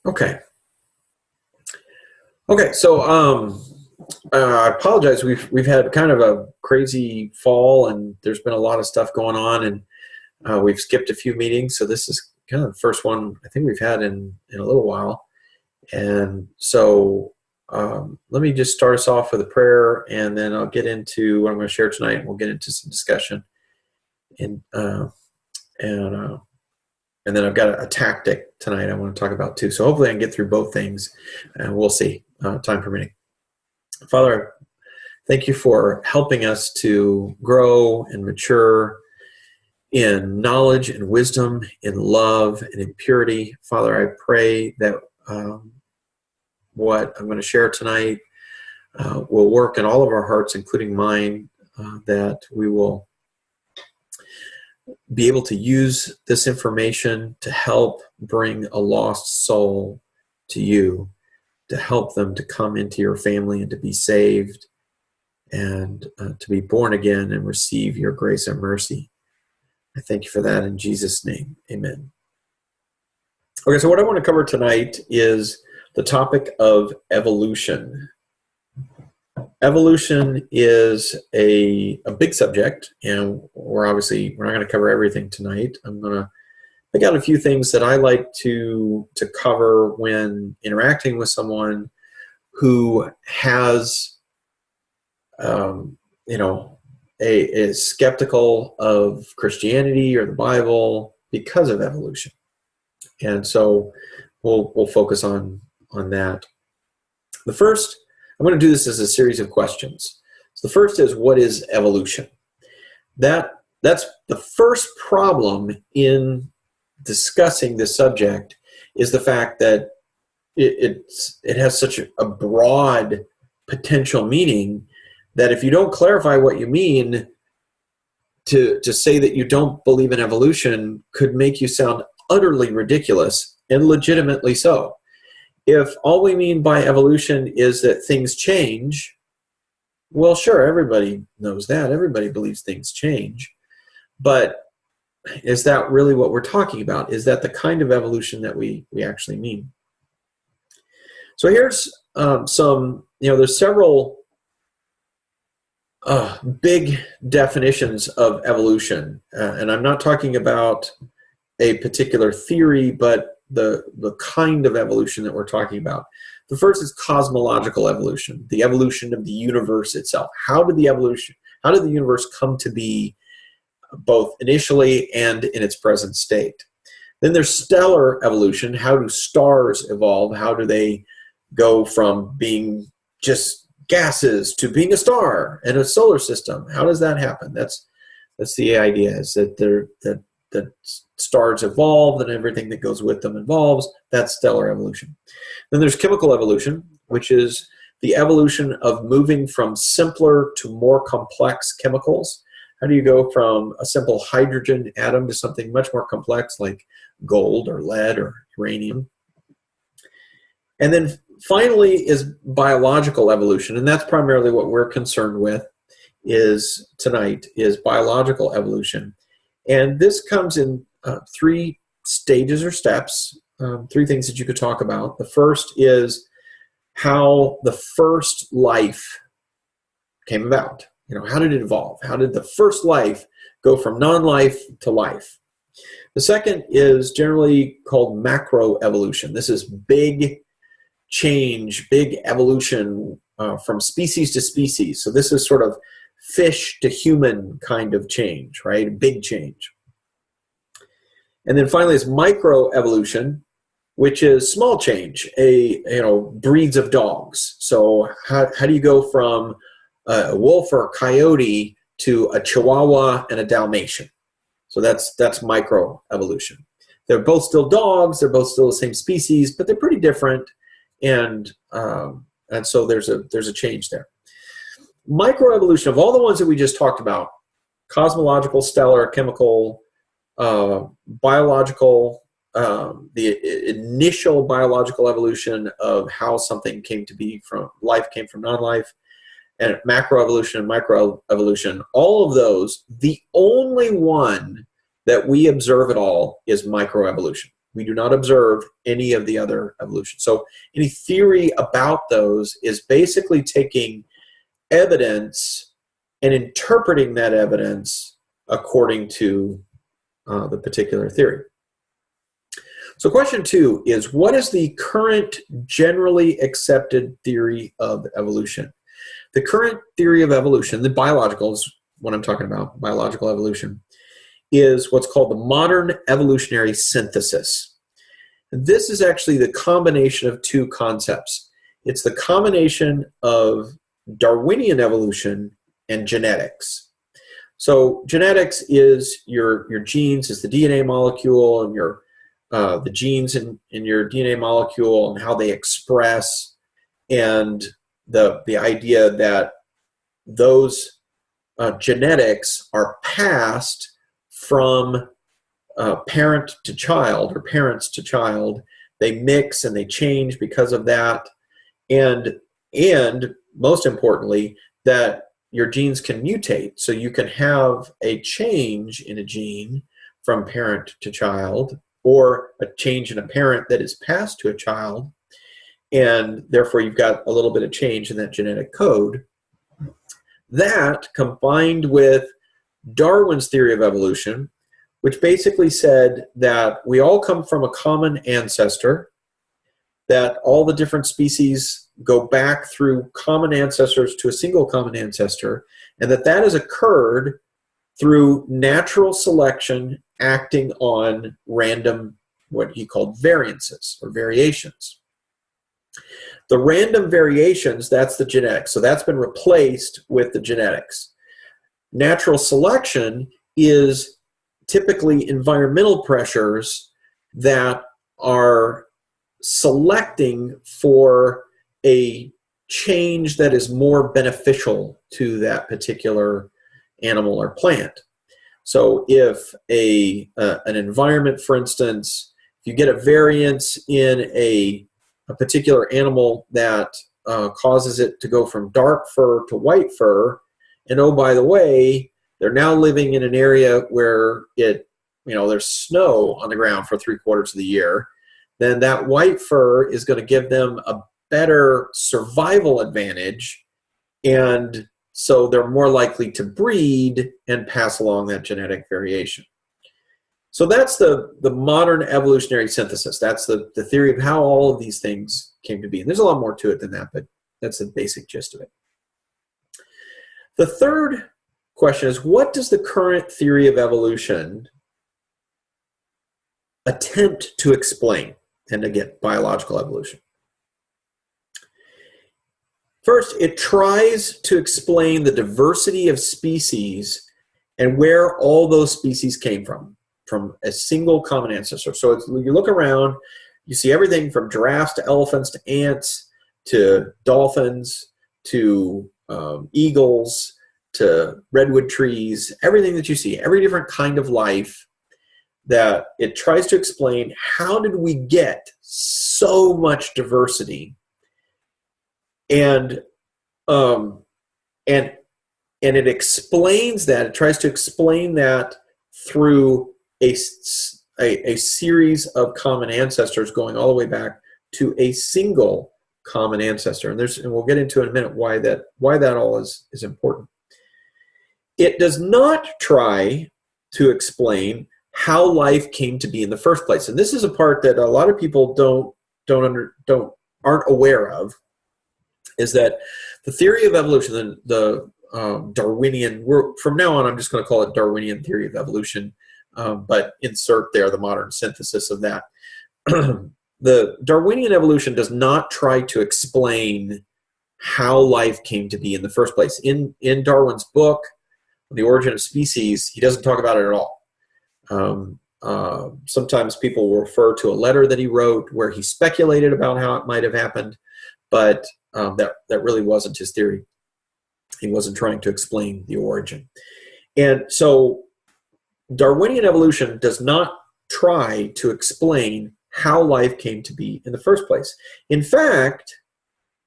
Okay. Okay. So I apologize. We've had kind of a crazy fall, and there's been a lot of stuff going on, and we've skipped a few meetings. So this is kind of the first one I think we've had in a little while. And so let me just start us off with a prayer, and then I'll get into what I'm going to share tonight, and we'll get into some discussion. And then I've got a tactic tonight I want to talk about too. So hopefully I can get through both things, and we'll see, time permitting. Father, thank you for helping us to grow and mature in knowledge and wisdom, in love and in purity. Father, I pray that what I'm going to share tonight will work in all of our hearts, including mine, that we will be able to use this information to help bring a lost soul to you, to help them to come into your family and to be saved and to be born again and receive your grace and mercy. I thank you for that in Jesus' name. Amen. Okay, so what I want to cover tonight is the topic of evolution. Evolution is a big subject, and we're not going to cover everything tonight. I'm going to pick out a few things that I like to cover when interacting with someone who has, is skeptical of Christianity or the Bible because of evolution. And so we'll focus on that. I'm going to do this as a series of questions. So the first is, what is evolution? That's the first problem in discussing this subject, is the fact that it has such a broad potential meaning that if you don't clarify what you mean, to say that you don't believe in evolution could make you sound utterly ridiculous, and legitimately so. If all we mean by evolution is that things change, well, sure, everybody knows that. Everybody believes things change. But is that really what we're talking about? Is that the kind of evolution that we actually mean? So here's there's several big definitions of evolution. And I'm not talking about a particular theory, but the kind of evolution that we're talking about. The first is cosmological evolution, the evolution of the universe itself. How did the universe come to be, both initially and in its present state? Then there's stellar evolution. How do stars evolve? How do they go from being just gases to being a star and a solar system? How does that happen? That's the idea, is that that stars evolve and everything that goes with them evolves. That's stellar evolution. Then there's chemical evolution, which is the evolution of moving from simpler to more complex chemicals. How do you go from a simple hydrogen atom to something much more complex like gold or lead or uranium? And then finally is biological evolution, and that's primarily what we're concerned with tonight, is biological evolution. And this comes in three stages or steps, three things that you could talk about. The first is how the first life came about. How did it evolve? How did the first life go from non-life to life? The second is generally called macroevolution. This is big change, big evolution from species to species. So this is sort of fish to human kind of change, right? A big change. And then finally is microevolution, which is small change, breeds of dogs. So how do you go from a wolf or a coyote to a Chihuahua and a Dalmatian? So that's microevolution. They're both still dogs, they're both still the same species, but they're pretty different, and so there's a change there. Microevolution, of all the ones that we just talked about, cosmological, stellar, chemical, biological, the initial biological evolution of how something came to be, from life came from non-life, and macroevolution and microevolution, all of those, the only one that we observe at all is microevolution. We do not observe any of the other evolution. So any theory about those is basically taking evidence and interpreting that evidence according to the particular theory. So question 2 is, what is the current generally accepted theory of evolution? The current theory of evolution, the biological is what I'm talking about, biological evolution, is what's called the modern evolutionary synthesis. And this is actually the combination of two concepts. It's the combination of Darwinian evolution and genetics. So genetics is your genes, is the DNA molecule, and the genes in your DNA molecule and how they express, and the idea that those genetics are passed from parent to child or parents to child. They mix and they change because of that, and most importantly, that your genes can mutate. So you can have a change in a gene from parent to child, or a change in a parent that is passed to a child, and therefore you've got a little bit of change in that genetic code. That, combined with Darwin's theory of evolution, which basically said that we all come from a common ancestor, that all the different species go back through common ancestors to a single common ancestor, and that has occurred through natural selection acting on random, what he called variances or variations. The random variations, that's the genetics. So that's been replaced with the genetics. Natural selection is typically environmental pressures that are selecting for a change that is more beneficial to that particular animal or plant. So if an environment, for instance, if you get a variance in a particular animal that causes it to go from dark fur to white fur, and oh, by the way, they're now living in an area where there's snow on the ground for 3/4 of the year, then that white fur is going to give them a better survival advantage, and so they're more likely to breed and pass along that genetic variation. So that's the modern evolutionary synthesis. That's the theory of how all of these things came to be. And there's a lot more to it than that, but that's the basic gist of it. The third question is, what does the current theory of evolution attempt to explain? And again, biological evolution. First, it tries to explain the diversity of species and where all those species came from a single common ancestor. So you look around, you see everything from giraffes to elephants to ants to dolphins to eagles to redwood trees, everything that you see, every different kind of life, that it tries to explain how did we get so much diversity, and it explains that. It tries to explain that through a series of common ancestors going all the way back to a single common ancestor. And we'll get into in a minute why that all is important. It does not try to explain how life came to be in the first place. And this is a part that a lot of people aren't aware of, is that the theory of evolution, the Darwinian, from now on I'm just going to call it Darwinian theory of evolution, but insert there the modern synthesis of that. The Darwinian evolution does not try to explain how life came to be in the first place. In Darwin's book, The Origin of Species, he doesn't talk about it at all. Sometimes people will refer to a letter that he wrote where he speculated about how it might have happened, but that really wasn't his theory. He wasn't trying to explain the origin. And so Darwinian evolution does not try to explain how life came to be in the first place. In fact,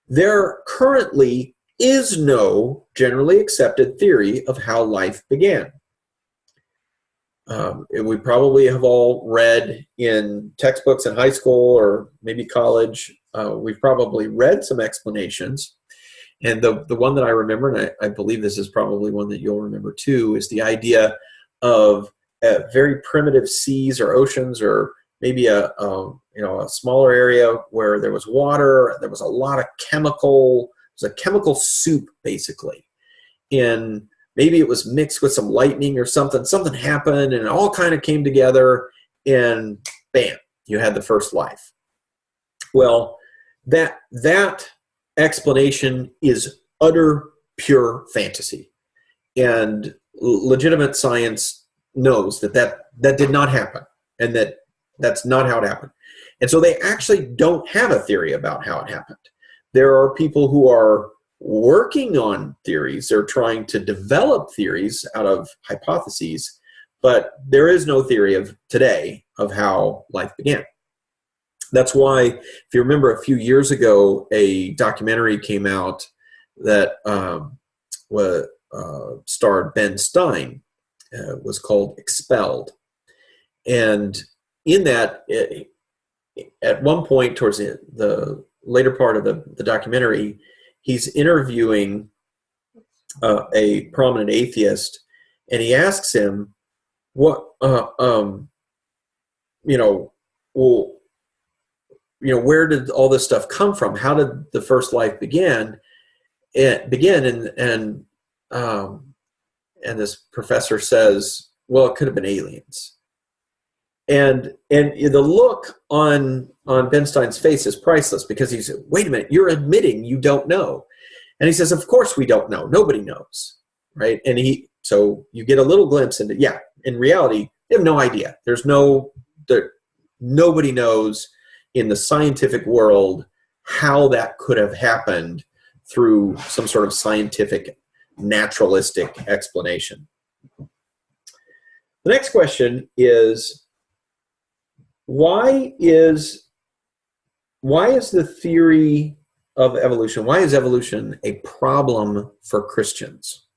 there currently is no generally accepted theory of how life began. We probably have all read in textbooks in high school or maybe college, we've probably read some explanations. And the one that I remember, and I believe this is probably one that you'll remember too, is the idea of very primitive seas or oceans, or maybe a smaller area where there was water, there was a lot of chemical, it was a chemical soup basically. And maybe it was mixed with some lightning or something. Something happened and it all kind of came together and bam, you had the first life. Well, that explanation is utter pure fantasy. And legitimate science knows that did not happen, and that's not how it happened. And so they actually don't have a theory about how it happened. There are people who are working on theories. They're trying to develop theories out of hypotheses, but there is no theory of today of how life began. That's why, if you remember a few years ago, a documentary came out that starred Ben Stein, was called Expelled. And in that, at one point towards the later part of the documentary, he's interviewing a prominent atheist, and he asks him, where did all this stuff come from? How did the first life begin? And this professor says, well, it could have been aliens. And the look on Ben Stein's face is priceless, because he said, wait a minute, you're admitting you don't know. And he says, of course we don't know. Nobody knows, right? And so you get a little glimpse into, in reality, they have no idea. Nobody knows in the scientific world how that could have happened through some sort of scientific, naturalistic explanation. The next question is, why is the theory of evolution, why is evolution a problem for Christians?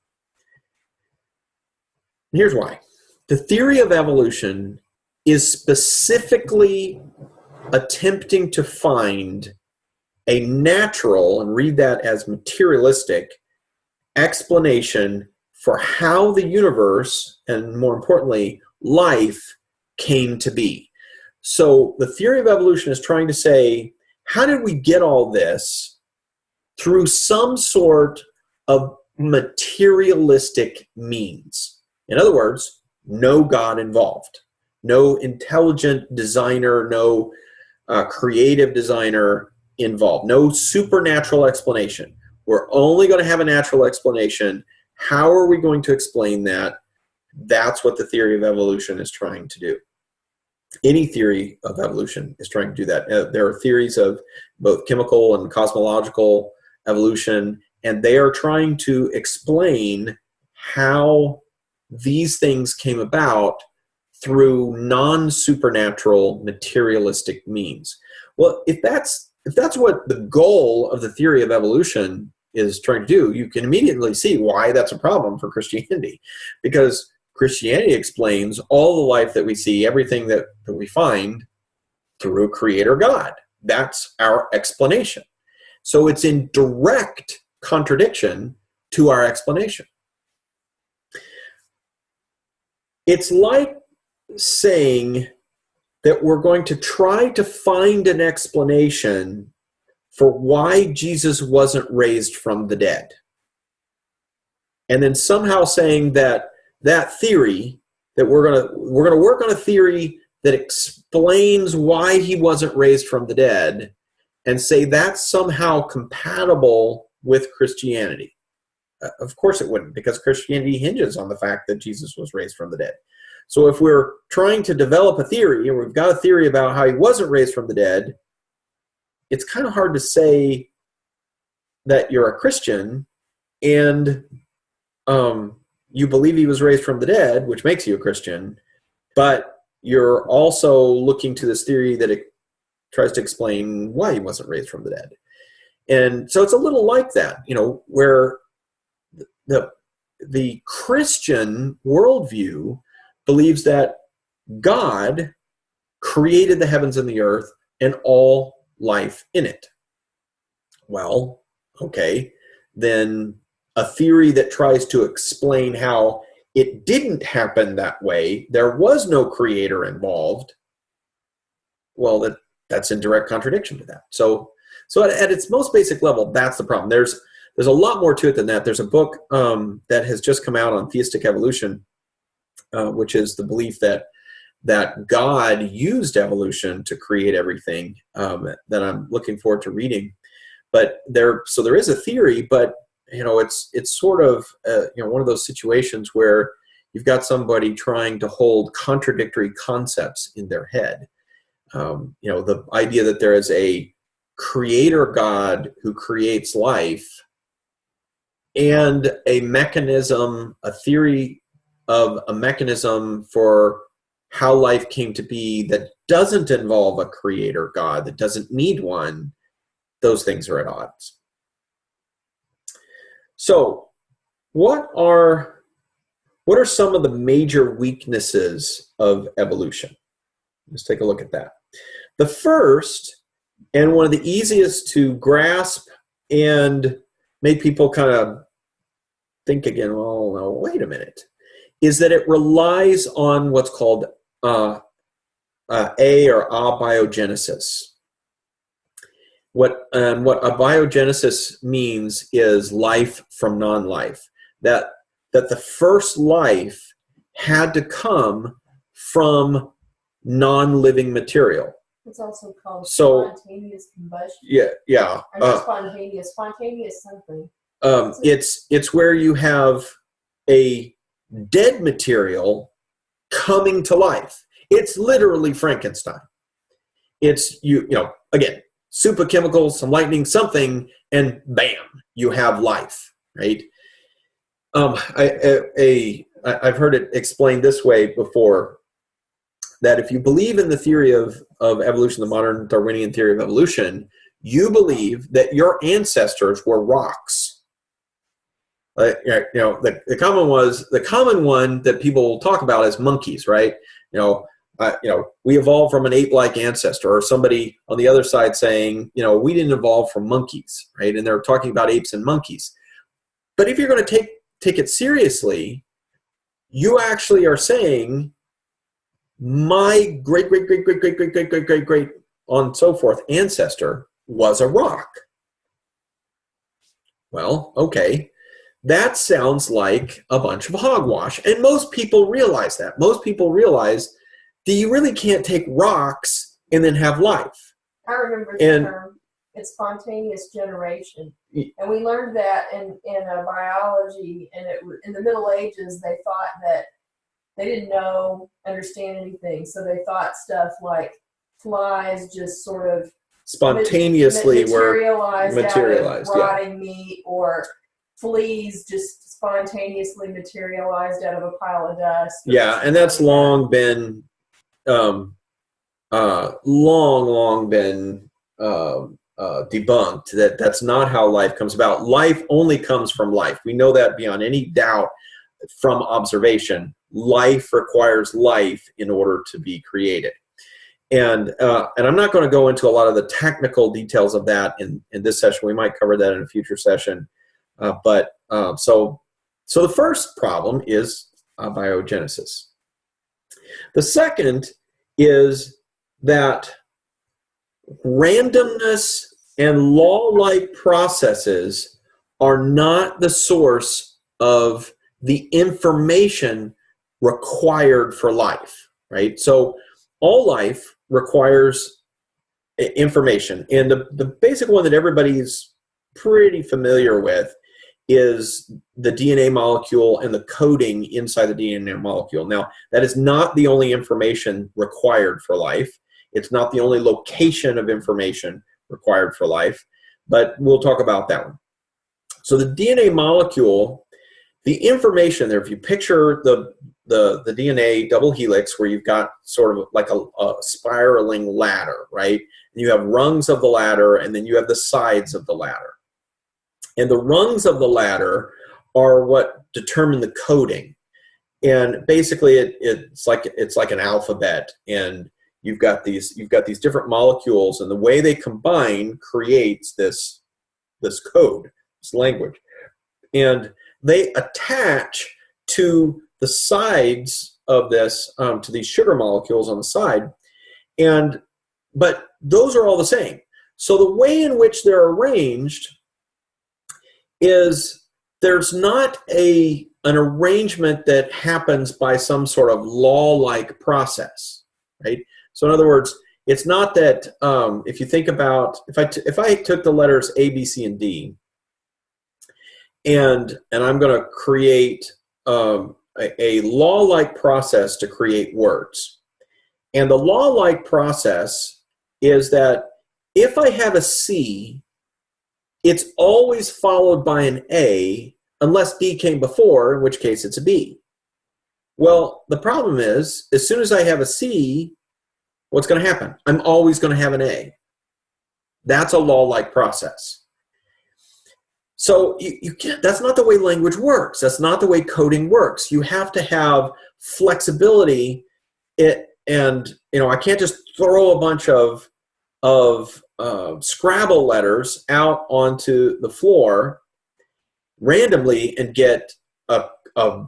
And here's why. The theory of evolution is specifically attempting to find a natural, and read that as materialistic, explanation for how the universe, and more importantly, life, came to be. So the theory of evolution is trying to say, how did we get all this through some sort of materialistic means? In other words, no God involved, no intelligent designer, no creative designer involved, no supernatural explanation. We're only going to have a natural explanation. How are we going to explain that? That's what the theory of evolution is trying to do. Any theory of evolution is trying to do that. There are theories of both chemical and cosmological evolution, and they are trying to explain how these things came about through non-supernatural materialistic means. Well, if that's what the goal of the theory of evolution is trying to do, you can immediately see why that's a problem for Christianity. Because Christianity explains all the life that we see, everything that we find, through Creator God. That's our explanation. So it's in direct contradiction to our explanation. It's like saying that we're going to try to find an explanation for why Jesus wasn't raised from the dead, and then somehow saying that theory, that we're going to work on a theory that explains why he wasn't raised from the dead, and say that's somehow compatible with Christianity. Of course it wouldn't, because Christianity hinges on the fact that Jesus was raised from the dead. So if we're trying to develop a theory, and we've got a theory about how he wasn't raised from the dead, it's kind of hard to say that you're a Christian and you believe he was raised from the dead, which makes you a Christian, but you're also looking to this theory that it tries to explain why he wasn't raised from the dead. And so it's a little like that, where the Christian worldview believes that God created the heavens and the earth and all life in it. Well, okay, then a theory that tries to explain how it didn't happen that way, there was no creator involved, well, that's in direct contradiction to that. So at its most basic level, that's the problem. There's a lot more to it than that. There's a book that has just come out on theistic evolution, which is the belief that God used evolution to create everything, that I'm looking forward to reading. But there is a theory, but it's sort of one of those situations where you've got somebody trying to hold contradictory concepts in their head. The idea that there is a creator God who creates life and a mechanism, a theory of a mechanism for how life came to be that doesn't involve a creator God, that doesn't need one, those things are at odds. So what are some of the major weaknesses of evolution? Let's take a look at that. The first, and one of the easiest to grasp and make people kind of think again, well, no, wait a minute, is that it relies on what's called abiogenesis. What abiogenesis means is life from non-life. That the first life had to come from non-living material. It's also called spontaneous combustion. Yeah. Or not spontaneous something. It's where you have a dead material coming to life. It's literally Frankenstein. It's again, soup of chemicals, some lightning, something, and bam, you have life, right? I've heard it explained this way before, that if you believe in the theory of evolution, the modern Darwinian theory of evolution, you believe that your ancestors were rocks. The common one that people talk about is monkeys, right? We evolved from an ape-like ancestor, or somebody on the other side saying, we didn't evolve from monkeys, right? And they're talking about apes and monkeys. But if you're going to take it seriously, you actually are saying, my great on so forth ancestor was a rock. Well, okay. That sounds like a bunch of hogwash. And most people realize that. Most people realize that you really can't take rocks and then have life. I remember the term. It's spontaneous generation. And we learned that in biology. And in the Middle Ages, they thought that they didn't understand anything. So they thought stuff like flies just sort of spontaneously materialized out of rotting meat, or fleas just spontaneously materialized out of a pile of dust. Yeah, and that's long been debunked. That's not how life comes about. Life only comes from life. We know that beyond any doubt from observation. Life requires life in order to be created. And I'm not going to go into a lot of the technical details of that in this session. We might cover that in a future session. So the first problem is abiogenesis. The second is that randomness and law-like processes are not the source of the information required for life, right? So all life requires information. And the basic one that everybody's pretty familiar with is the DNA molecule and the coding inside the DNA molecule. Now, that is not the only information required for life. It's not the only location of information required for life, but we'll talk about that one. So the DNA molecule, the information there, if you picture the DNA double helix where you've got sort of like a spiraling ladder, right? And you have rungs of the ladder, and then you have the sides of the ladder. And the rungs of the ladder are what determine the coding. And basically it's like an alphabet, and you've got these different molecules, and the way they combine creates this code, this language. And they attach to the sides of this, to these sugar molecules on the side, but those are all the same. So the way in which they're arranged is there's not an arrangement that happens by some sort of law-like process, right? So in other words, it's not that if you think about, if I took the letters A, B, C, and D, and I'm going to create a law-like process to create words. And the law-like process is that if I have a C, it's always followed by an A, unless D came before, in which case it's a B. Well, the problem is, as soon as I have a C, what's going to happen? I'm always going to have an A. That's a law-like process. So you can't, that's not the way language works. That's not the way coding works. You have to have flexibility. And I can't just throw a bunch of Scrabble letters out onto the floor randomly and get a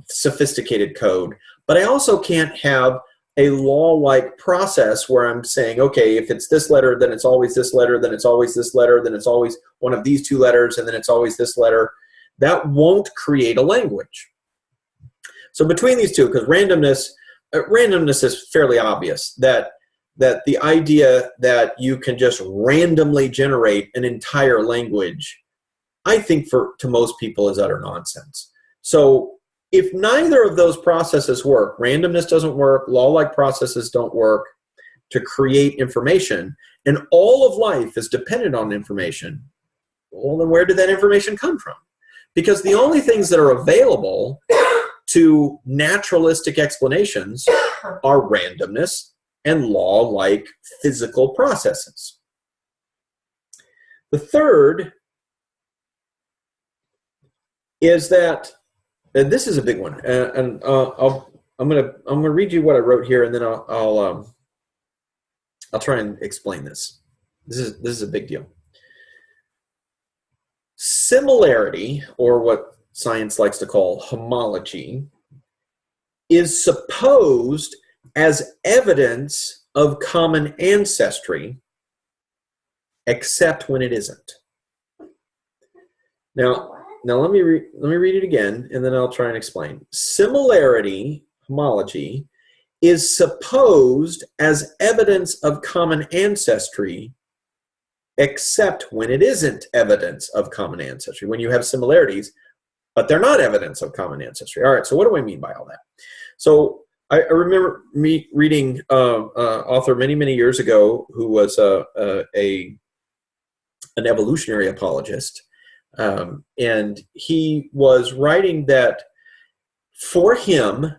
sophisticated code. But I also can't have a law-like process where I'm saying, okay, if it's this letter, then it's always this letter, then it's always this letter, then it's always one of these two letters, and then it's always this letter. That won't create a language. So between these two, because randomness is fairly obvious, that the idea that you can just randomly generate an entire language, I think to most people is utter nonsense. So if neither of those processes work, randomness doesn't work, law-like processes don't work to create information, and all of life is dependent on information, well, then where did that information come from? Because the only things that are available to naturalistic explanations are randomness and law-like physical processes. The third is that, and this is a big one, and I'm gonna read you what I wrote here, and then I'll try and explain this. This is a big deal. Similarity, or what science likes to call homology, is supposed as evidence of common ancestry, except when it isn't. Now let me read it again, and then I'll try and explain. Similarity, homology, is supposed as evidence of common ancestry, except when it isn't evidence of common ancestry. When you have similarities, but they're not evidence of common ancestry. All right, so what do I mean by all that? So I remember me reading an author many years ago who was an evolutionary apologist. And he was writing that for him,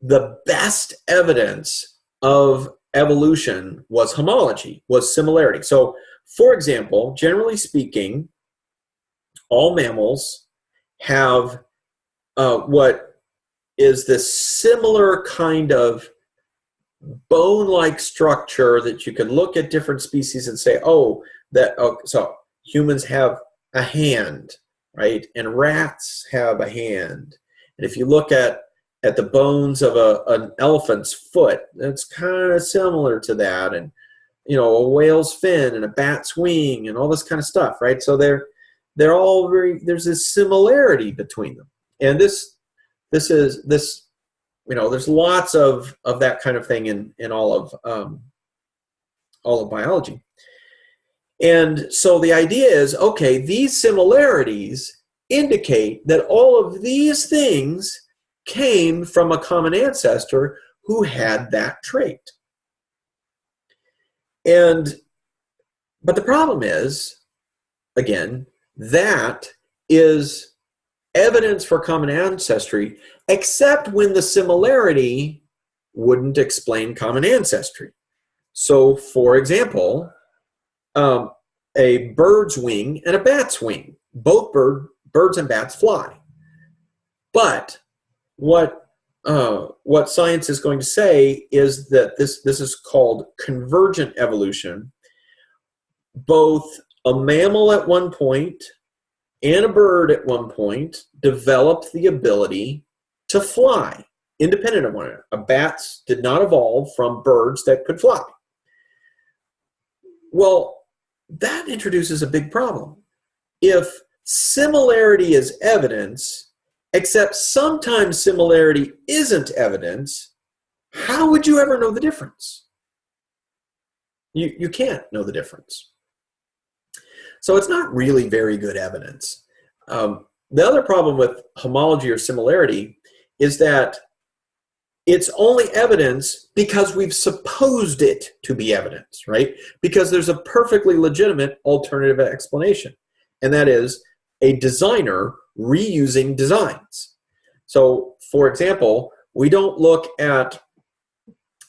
the best evidence of evolution was homology, was similarity. So, for example, generally speaking, all mammals have what is this similar kind of bone-like structure that you can look at different species and say, so humans have a hand, right? And rats have a hand. And if you look at the bones of an elephant's foot, it's kind of similar to that. And, a whale's fin and a bat's wing and all this kind of stuff, right? So they're all there's this similarity between them. And there's lots of that kind of thing in all of biology. And so the idea is, okay, these similarities indicate that all of these things came from a common ancestor who had that trait. But the problem is, again, that is evidence for common ancestry, except when the similarity wouldn't explain common ancestry. So, for example, a bird's wing and a bat's wing. Both birds and bats fly. But what what science is going to say is that this is called convergent evolution. Both a mammal at one point and a bird at one point developed the ability to fly independent of one another. Bats did not evolve from birds that could fly. Well, that introduces a big problem. If similarity is evidence, except sometimes similarity isn't evidence, how would you ever know the difference? You can't know the difference. So it's not really very good evidence. The other problem with homology or similarity is that it's only evidence because we've supposed it to be evidence, right? Because there's a perfectly legitimate alternative explanation, and that is a designer reusing designs. So, for example, we don't look at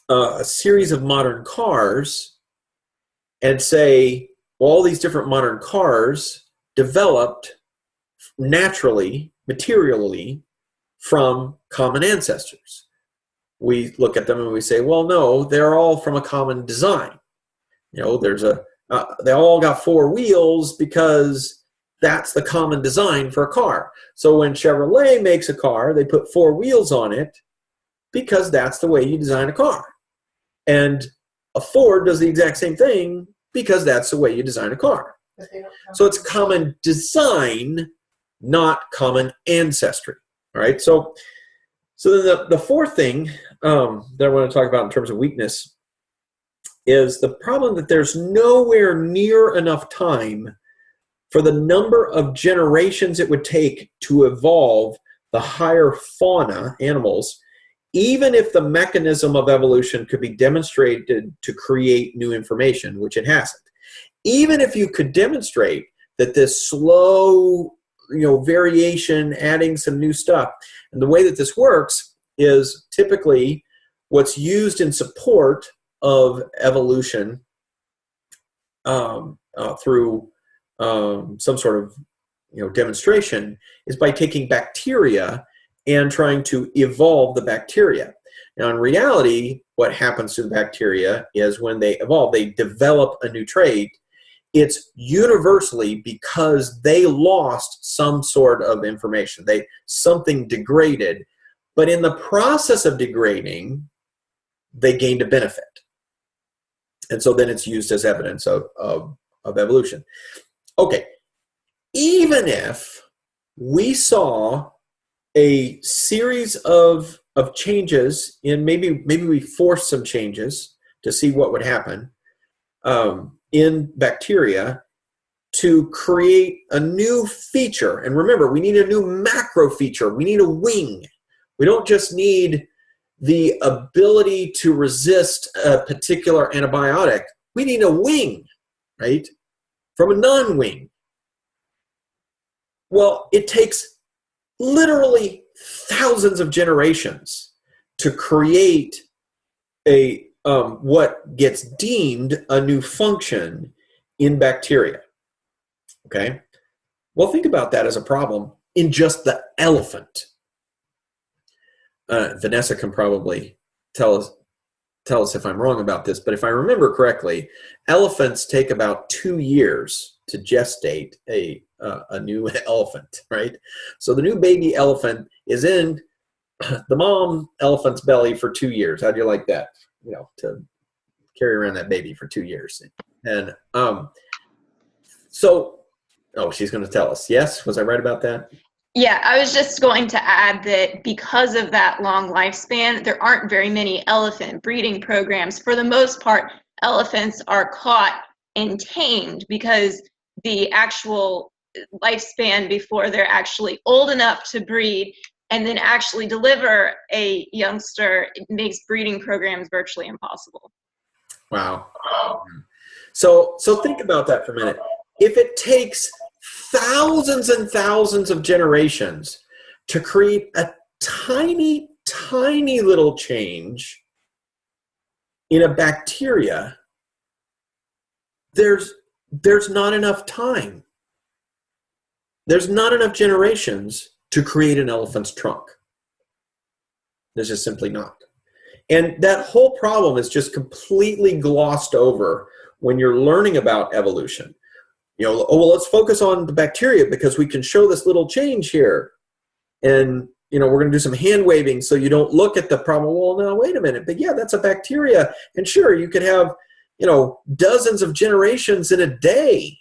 a series of modern cars and say, well, all these different modern cars developed naturally, materially, from common ancestors. We look at them and we say, well, no, they're all from a common design. You know, they all got four wheels because that's the common design for a car. So when Chevrolet makes a car, they put four wheels on it because that's the way you design a car. And a Ford does the exact same thing because that's the way you design a car. So it's common design, not common ancestry. All right. So then the fourth thing that I want to talk about in terms of weakness is the problem that there's nowhere near enough time for the number of generations it would take to evolve the higher fauna animals, even if the mechanism of evolution could be demonstrated to create new information, which it hasn't. Even if you could demonstrate that this slow, variation, adding some new stuff, and the way that this works is typically what's used in support of evolution through some sort of demonstration is by taking bacteria and trying to evolve the bacteria. Now, in reality, what happens to the bacteria is when they evolve, they develop a new trait. It's universally because they lost some sort of information. Something degraded, but in the process of degrading, they gained a benefit. And so then it's used as evidence of evolution. Okay, even if we saw a series of changes in maybe we forced some changes to see what would happen in bacteria to create a new feature. And remember, we need a new macro feature. We need a wing. We don't just need the ability to resist a particular antibiotic. We need a wing, right? From a non-wing. Well, it takes literally thousands of generations to create a what gets deemed a new function in bacteria. Okay? Well, think about that as a problem in just the elephant. Vanessa can probably tell us if I'm wrong about this, but if I remember correctly, elephants take about 2 years to gestate a new elephant, right? So the new baby elephant is in the mom elephant's belly for 2 years. How'd you like that? To carry around that baby for 2 years. And she's going to tell us. Yes? Was I right about that? Yeah, I was just going to add that because of that long lifespan, there aren't very many elephant breeding programs. For the most part, elephants are caught and tamed because the actual lifespan before they're actually old enough to breed and then actually deliver a youngster, it makes breeding programs virtually impossible. Wow. So think about that for a minute. If it takes thousands and thousands of generations to create a tiny, tiny little change in a bacteria, there's not enough time. There's not enough generations to create an elephant's trunk. There's just simply not. And that whole problem is just completely glossed over when you're learning about evolution. You know, oh, well, let's focus on the bacteria because we can show this little change here. And, you know, we're going to do some hand waving so you don't look at the problem. Well, no, wait a minute. But yeah, that's a bacteria. And sure, you could have, you know, dozens of generations in a day.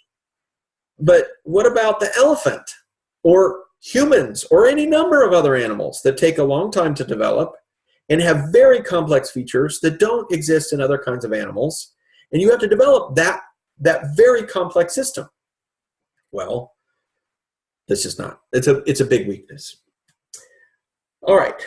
But what about the elephant or humans or any number of other animals that take a long time to develop and have very complex features that don't exist in other kinds of animals? And you have to develop that very complex system. Well, this is not. It's a big weakness. All right.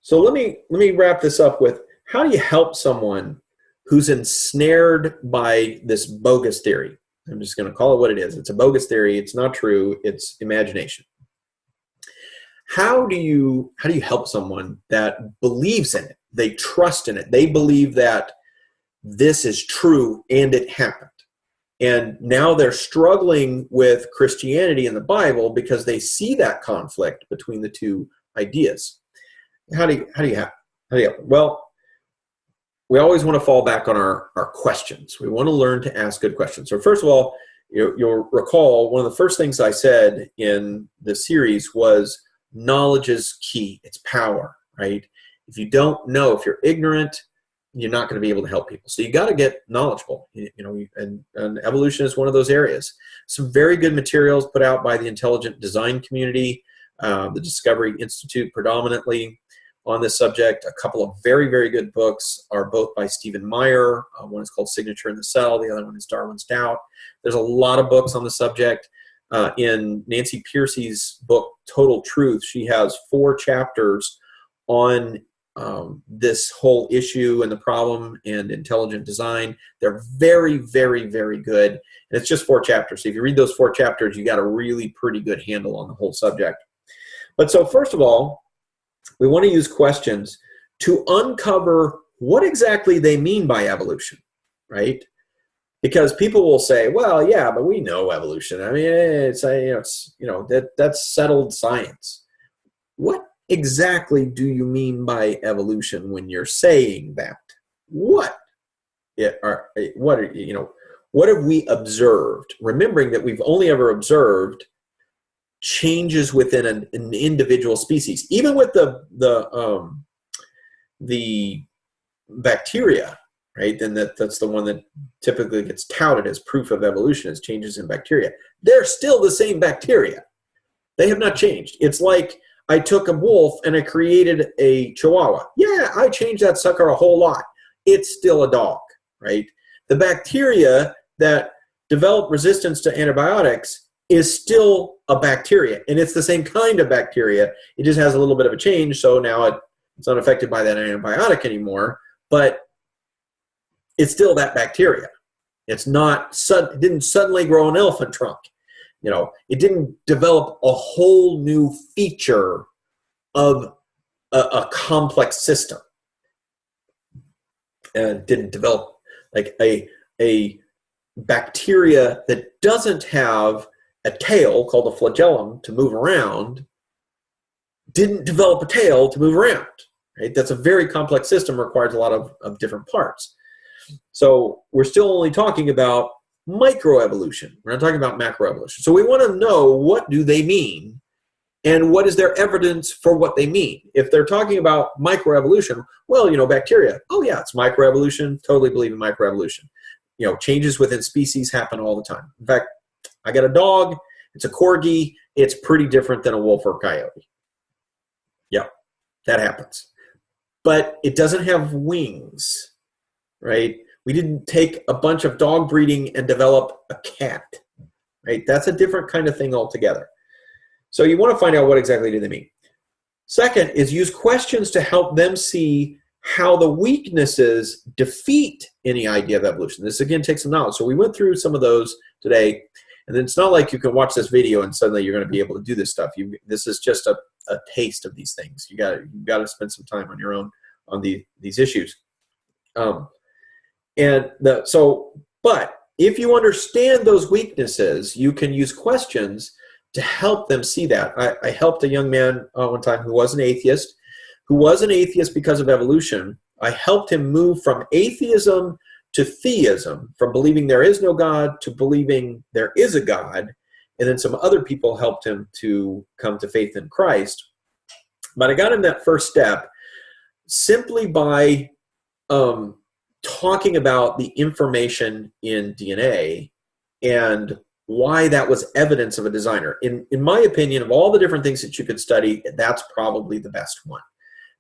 So let me wrap this up with, how do you help someone who's ensnared by this bogus theory? I'm just going to call it what it is. It's a bogus theory. It's not true. It's imagination. How do you help someone that believes in it? They trust in it. They believe that this is true and it happened. And now they're struggling with Christianity and the Bible because they see that conflict between the two ideas. How do you help? Well, we always want to fall back on our questions. We want to learn to ask good questions. So first of all, you'll recall one of the first things I said in the series was knowledge is key. It's power, right? If you don't know, if you're ignorant, you're not going to be able to help people. So you got to get knowledgeable, and evolution is one of those areas. Some very good materials put out by the intelligent design community, the Discovery Institute predominantly on this subject. A couple of very, very good books are both by Stephen Meyer. One is called Signature in the Cell. The other one is Darwin's Doubt. There's a lot of books on the subject. In Nancy Pearcey's book, Total Truth, she has 4 chapters on this whole issue and the problem and intelligent design. They're very, very, very good. And it's just 4 chapters. So if you read those 4 chapters, you got a really pretty good handle on the whole subject. But so first of all, we want to use questions to uncover what exactly they mean by evolution, right? Because people will say, well, yeah, but we know evolution. I mean, that's settled science. What exactly do you mean by evolution when you're saying that? What have we observed? Remembering that we've only ever observed changes within an individual species. Even with the bacteria, right? Then that's the one that typically gets touted as proof of evolution, as changes in bacteria. They're still the same bacteria. They have not changed. It's like I took a wolf and I created a chihuahua. Yeah, I changed that sucker a whole lot. It's still a dog, right? The bacteria that develop resistance to antibiotics is still a bacteria, and it's the same kind of bacteria. It just has a little bit of a change, so now it's not affected by that antibiotic anymore, but it's still that bacteria. It's not it didn't suddenly grow an elephant trunk. It didn't develop a whole new feature of a complex system. And it didn't develop like a bacteria that doesn't have a tail called a flagellum to move around, didn't develop a tail to move around, right? That's a very complex system, requires a lot of different parts. So we're still only talking about microevolution. We're not talking about macroevolution. So we want to know, what do they mean and what is their evidence for what they mean? If they're talking about microevolution, well, bacteria, oh yeah, it's microevolution, totally believe in microevolution. Changes within species happen all the time. In fact, I got a dog, it's a corgi, it's pretty different than a wolf or a coyote. Yeah, that happens. But it doesn't have wings, right? We didn't take a bunch of dog breeding and develop a cat, right? That's a different kind of thing altogether. So you want to find out what exactly do they mean. Second is use questions to help them see how the weaknesses defeat any idea of evolution. This again takes some knowledge. So we went through some of those today, and it's not like you can watch this video and suddenly you're going to be able to do this stuff. This is just a taste of these things. You got to spend some time on your own on these issues. But if you understand those weaknesses, you can use questions to help them see that. I helped a young man one time who was an atheist, who was an atheist because of evolution. I helped him move from atheism to theism, from believing there is no God to believing there is a God. And then some other people helped him to come to faith in Christ. But I got him that first step simply by talking about the information in DNA and why that was evidence of a designer. In my opinion, of all the different things that you could study, that's probably the best one.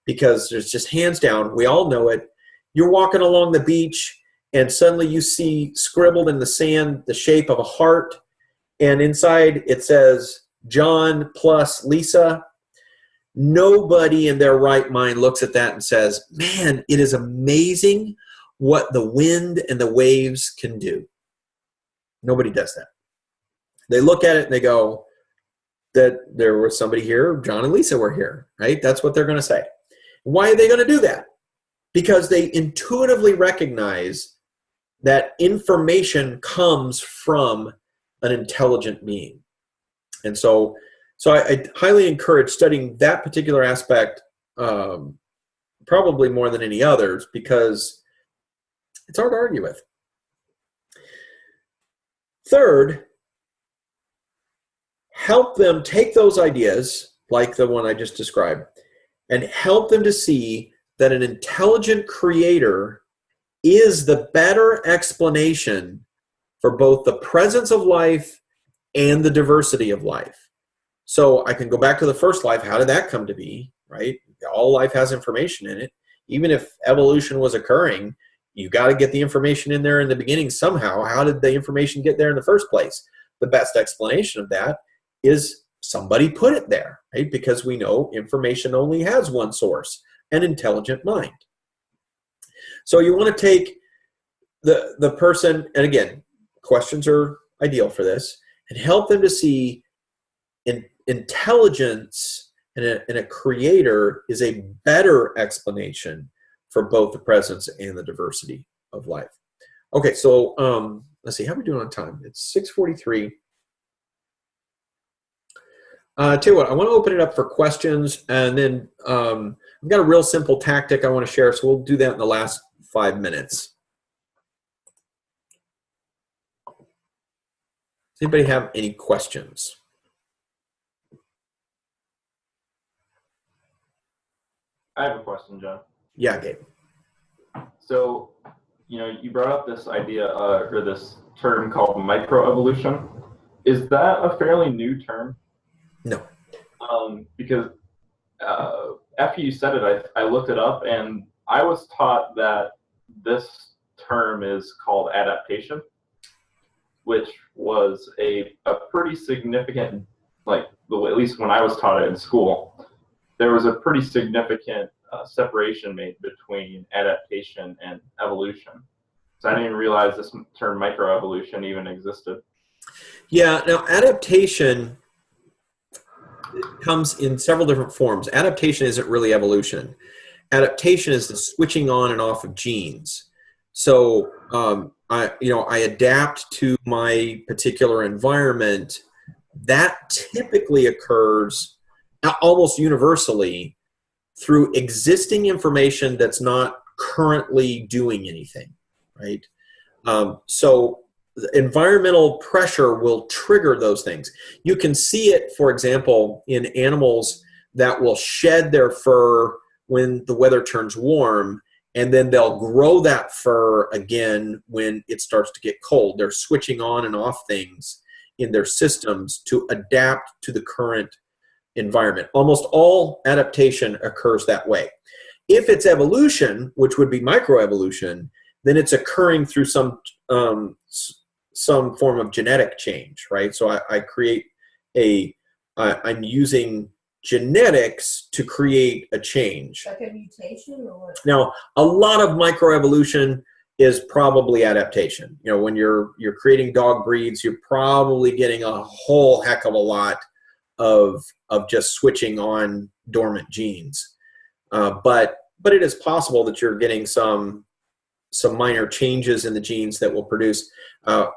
Because there's just hands down, we all know it. You're walking along the beach and suddenly you see scribbled in the sand the shape of a heart, and inside it says John plus Lisa. Nobody in their right mind looks at that and says, man, it is amazing what the wind and the waves can do. Nobody does that. They look at it and they go, that there was somebody here, John and Lisa were here, right? That's what they're going to say. Why are they going to do that? Because they intuitively recognize that information comes from an intelligent being. And so I highly encourage studying that particular aspect, probably more than any others, because it's hard to argue with. Third, help them take those ideas, like the one I just described, and help them to see that an intelligent creator is the better explanation for both the presence of life and the diversity of life. So I can go back to the first life. How did that come to be, right? All life has information in it. Even if evolution was occurring, you got to get the information in there in the beginning somehow. How did the information get there in the first place? The best explanation of that is somebody put it there, right? Because we know information only has one source, an intelligent mind. So you want to take the person, and again, questions are ideal for this, and help them to see intelligence in a creator is a better explanation for both the presence and the diversity of life. Okay, so let's see, how are we doing on time? It's 6:43. Tell you what, I want to open it up for questions, and then I've got a real simple tactic I want to share, so we'll do that in the last 5 minutes. Does anybody have any questions? I have a question, John. Yeah, Gabe. So, you brought up this idea or this term called microevolution. Is that a fairly new term? No. Because after you said it, I looked it up, and I was taught that this term is called adaptation, which was a pretty significant, at least when I was taught it in school, there was a pretty significant separation made between adaptation and evolution. So I didn't even realize this term microevolution even existed. Yeah, now adaptation comes in several different forms. Adaptation isn't really evolution. Adaptation is the switching on and off of genes. So I adapt to my particular environment. That typically occurs almost universally through existing information that's not currently doing anything, right? So environmental pressure will trigger those things. You can see it, for example, in animals that will shed their fur when the weather turns warm, and then they'll grow that fur again when it starts to get cold. They're switching on and off things in their systems to adapt to the current environment. Almost all adaptation occurs that way. If it's evolution, which would be microevolution, then it's occurring through some form of genetic change, right? So I'm using genetics to create a change. Like a mutation or what? Now, a lot of microevolution is probably adaptation. When you're creating dog breeds, you're probably getting a whole heck of a lot of just switching on dormant genes. But it is possible that you're getting some minor changes in the genes that will produce. I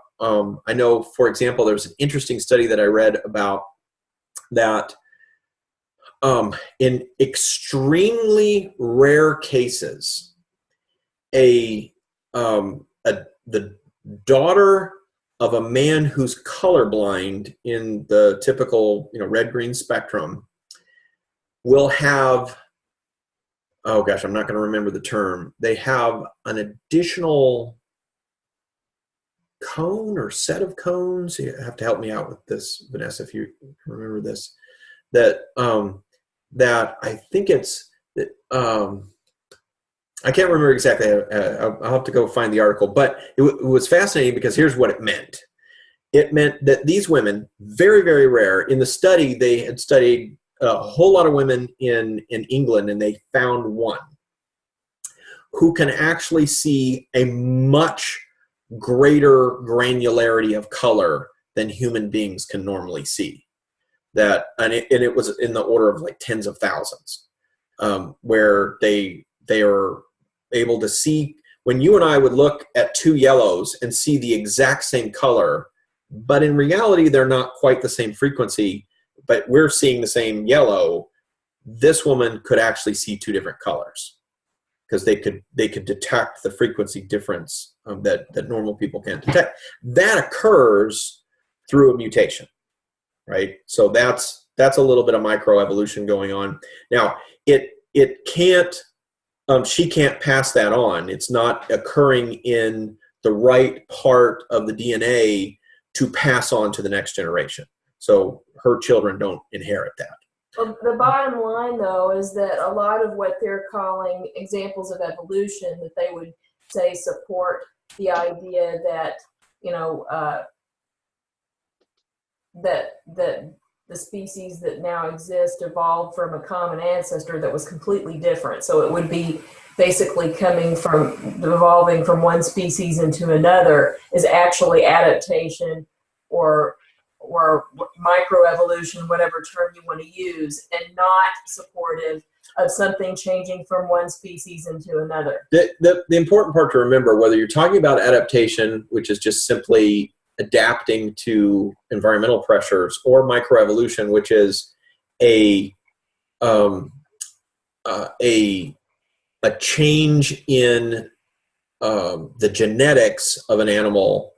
know, for example, there was an interesting study that I read about that in extremely rare cases, the daughter of a man who's colorblind in the typical, red-green spectrum will have, oh gosh, I'm not going to remember the term. They have an additional cone or set of cones. You have to help me out with this, Vanessa, if you remember this. That I think it's, I can't remember exactly. I'll have to go find the article, but it was fascinating because here's what it meant. It meant that these women, very, very rare, in the study, they had studied a whole lot of women in England, and they found one who can actually see a much greater granularity of color than human beings can normally see. And it was in the order of like tens of thousands, where they are able to see, when you and I would look at two yellows and see the exact same color, but in reality they're not quite the same frequency, but we're seeing the same yellow. This woman could actually see two different colors because they could detect the frequency difference that normal people can't detect. That occurs through a mutation, right? So that's a little bit of microevolution going on. Now, it can't, she can't pass that on. It's not occurring in the right part of the DNA to pass on to the next generation. So her children don't inherit that. Well, the bottom line, though, is that a lot of what they're calling examples of evolution, that they would say support the idea that, that the species that now exist evolved from a common ancestor that was completely different. So it would be basically evolving from one species into another is actually adaptation or microevolution, whatever term you want to use, and not supportive of something changing from one species into another. The important part to remember, whether you're talking about adaptation, which is just simply adapting to environmental pressures, or microevolution, which is a change in the genetics of an animal,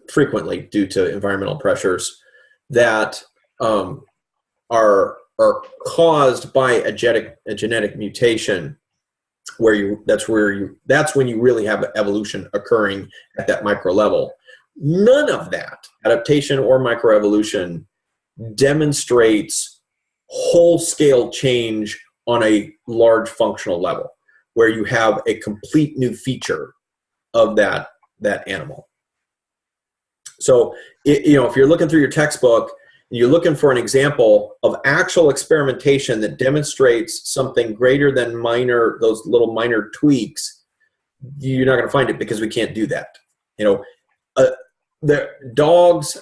frequently due to environmental pressures that are caused by a genetic mutation, that's when you really have evolution occurring at that micro level. None of that, adaptation or microevolution, demonstrates whole-scale change on a large functional level, where you have a complete new feature of that animal. So, if you're looking through your textbook and you're looking for an example of actual experimentation that demonstrates something greater than those little minor tweaks, you're not going to find it, because we can't do that. The dogs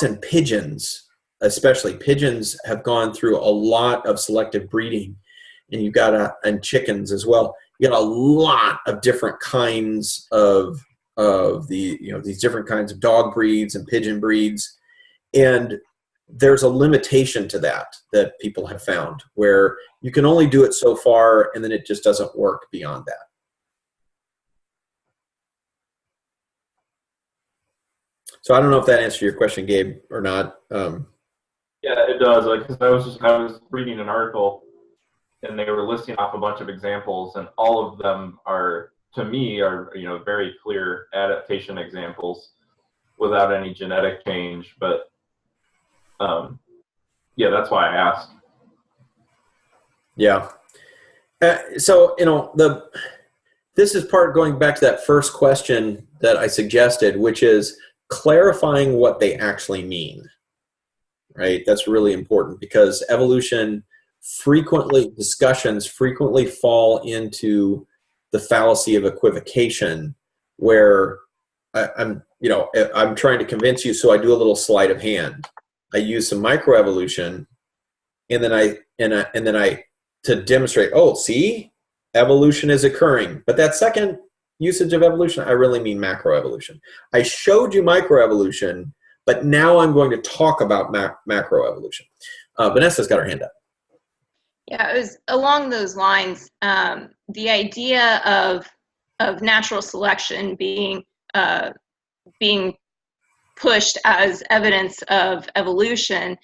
and pigeons, especially pigeons, have gone through a lot of selective breeding, and and chickens as well. You got a lot of different kinds of these different kinds of dog breeds and pigeon breeds, and there's a limitation to that people have found, where you can only do it so far, and then it just doesn't work beyond that. So I don't know if that answered your question, Gabe, or not. Yeah, it does. Because I was reading an article, and they were listing off a bunch of examples, and all of them are, to me, are very clear adaptation examples without any genetic change. But yeah, that's why I asked. Yeah. So this is part going back to that first question that I suggested, which is clarifying what they actually mean. Right? That's really important, because discussions frequently fall into the fallacy of equivocation, where I'm trying to convince you, so I do a little sleight of hand. I use some microevolution, and then I to demonstrate, oh, see, evolution is occurring. But that second usage of evolution, I really mean macroevolution. I showed you microevolution, but now I'm going to talk about macroevolution. Vanessa's got her hand up. Yeah, it was along those lines. The idea of natural selection being pushed as evidence of evolution.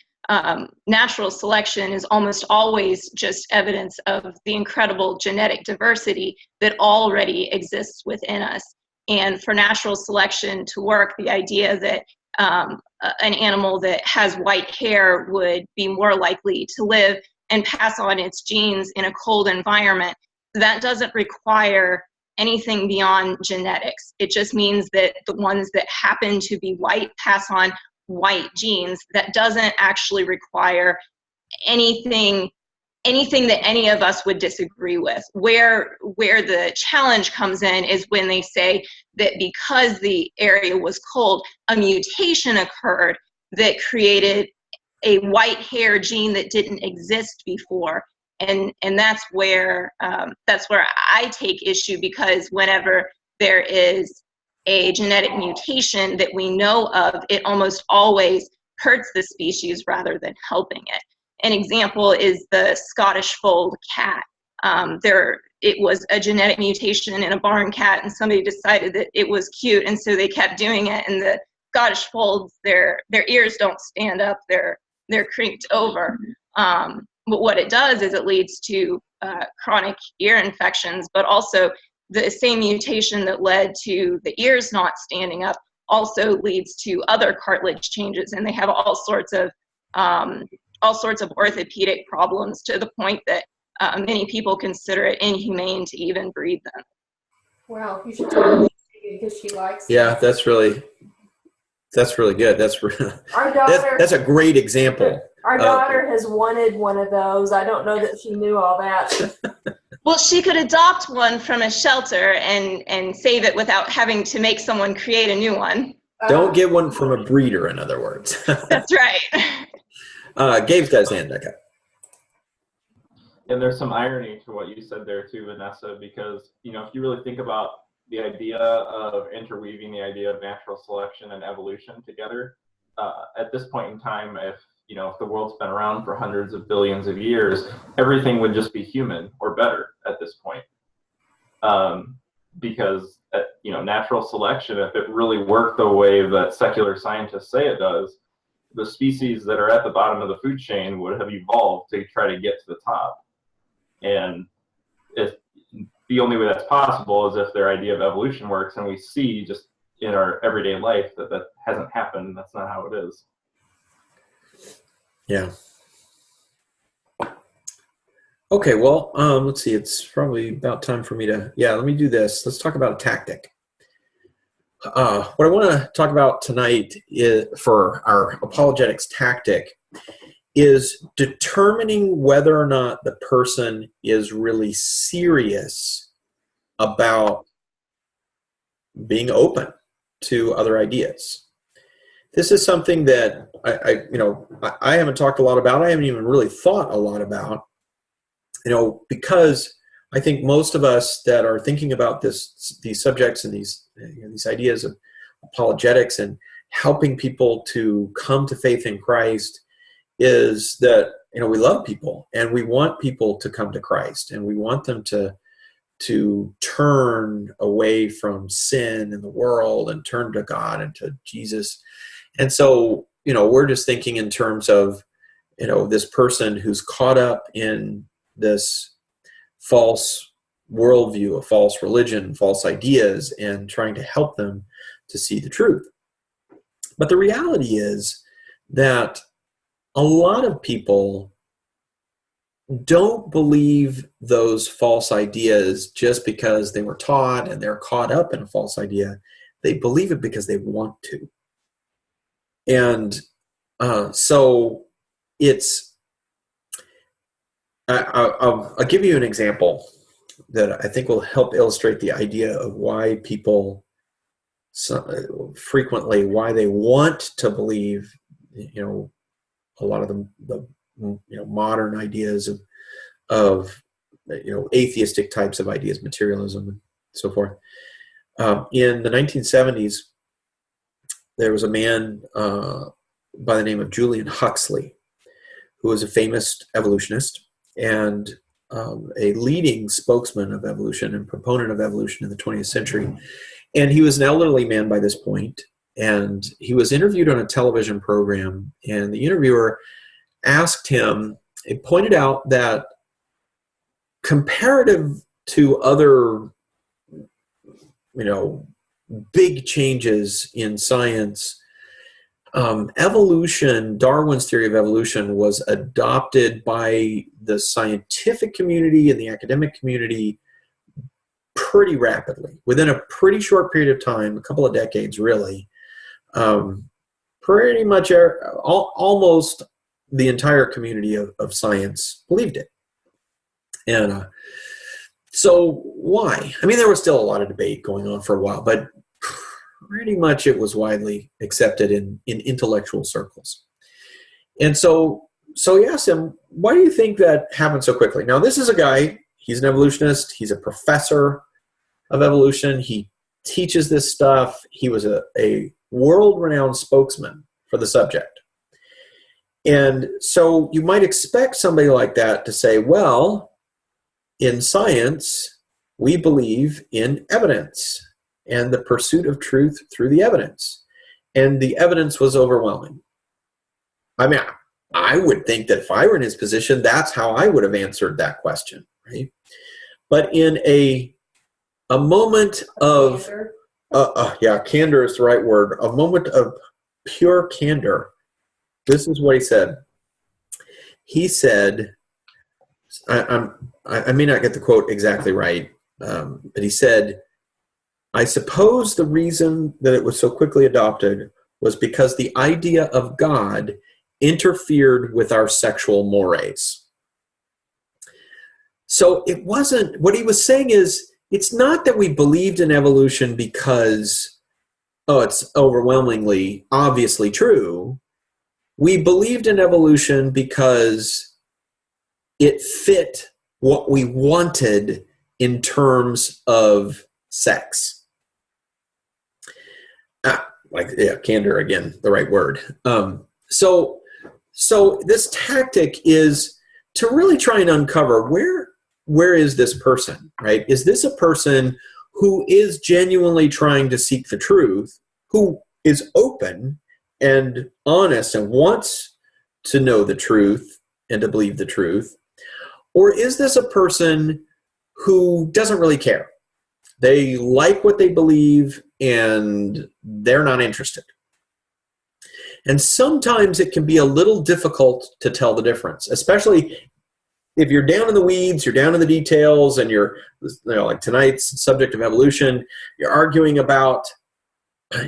Natural selection is almost always just evidence of the incredible genetic diversity that already exists within us. And for natural selection to work, the idea that an animal that has white hair would be more likely to live and pass on its genes in a cold environment, that doesn't require anything beyond genetics. It just means that the ones that happen to be white pass on white genes. That doesn't actually require anything that any of us would disagree with. Where the challenge comes in is when they say that because the area was cold, a mutation occurred that created a white hair gene that didn't exist before. And that's where I take issue, because whenever there is a genetic mutation that we know of, it almost always hurts the species rather than helping it. An example is the Scottish fold cat. It was a genetic mutation in a barn cat, and somebody decided that it was cute, and so they kept doing it. And the Scottish folds, their ears don't stand up; they're crinked over. But what it does is it leads to chronic ear infections, but also the same mutation that led to the ears not standing up also leads to other cartilage changes, and they have all sorts of orthopedic problems, to the point that many people consider it inhumane to even breed them. Wow, you should tell her because she likes Yeah, it. that's really good. Our daughter, That's a great example. our daughter has wanted one of those. I don't know that she knew all that. Well, she could adopt one from a shelter and save it without having to make someone create a new one. Don't get one from a breeder, in other words. That's right. Gabe's got his hand back up. And there's some irony to what you said there too, Vanessa, because if you really think about the idea of interweaving the idea of natural selection and evolution together, at this point in time, if the world's been around for hundreds of billions of years, everything would just be human or better at this point. Because natural selection, if it really worked the way that secular scientists say it does, the species that are at the bottom of the food chain would have evolved to try to get to the top. And the only way that's possible is if their idea of evolution works, and we see just in our everyday life that hasn't happened. That's not how it is. Yeah. Okay, well, let's see. It's probably about time for me to, let me do this. Let's talk about a tactic. What I want to talk about tonight for our apologetics tactic is determining whether or not the person is really serious about being open to other ideas. This is something that I haven't talked a lot about. I haven't even really thought a lot about, because I think most of us that are thinking about these subjects and these ideas of apologetics and helping people to come to faith in Christ is that we love people and we want people to come to Christ, and we want them to turn away from sin in the world and turn to God and to Jesus. And so, we're just thinking in terms of, this person who's caught up in this false worldview, a false religion, false ideas, and trying to help them to see the truth. But the reality is that a lot of people don't believe those false ideas just because they were taught and they're caught up in a false idea. They believe it because they want to. And so I'll give you an example that I think will help illustrate the idea of why people frequently, why they want to believe, a lot of the modern ideas of atheistic types of ideas, materialism and so forth. In the 1970s, there was a man by the name of Julian Huxley, who was a famous evolutionist and a leading spokesman of evolution and proponent of evolution in the 20th century. And he was an elderly man by this point, and he was interviewed on a television program, and the interviewer asked him, it pointed out that comparative to other, big changes in science, evolution, Darwin's theory of evolution, was adopted by the scientific community and the academic community pretty rapidly. Within a pretty short period of time, a couple of decades really, pretty much almost the entire community of science believed it. And so why? I mean, there was still a lot of debate going on for a while, but pretty much it was widely accepted in intellectual circles. And so he asked him, why do you think that happened so quickly? Now, this is a guy, he's an evolutionist, he's a professor of evolution, he teaches this stuff, he was a world-renowned spokesman for the subject. And so you might expect somebody like that to say, well, in science, we believe in evidence and the pursuit of truth through the evidence. And the evidence was overwhelming. I mean, I would think that if I were in his position, that's how I would have answered that question, right? But in a moment of, candor is the right word, a moment of pure candor, this is what he said. He said, I may not get the quote exactly right, but he said, I suppose the reason that it was so quickly adopted was because the idea of God interfered with our sexual mores. So it wasn't, what he was saying is, it's not that we believed in evolution because, it's overwhelmingly, obviously true. We believed in evolution because it fit what we wanted in terms of sex. Candor, again, the right word. So this tactic is to really try and uncover where is this person, right? Is this a person who is genuinely trying to seek the truth, who is open and honest and wants to know the truth and to believe the truth? Or is this a person who doesn't really care? They like what they believe and they're not interested. And sometimes it can be a little difficult to tell the difference, especially if you're down in the weeds, you're down in the details, and you're, like tonight's subject of evolution, you're arguing about,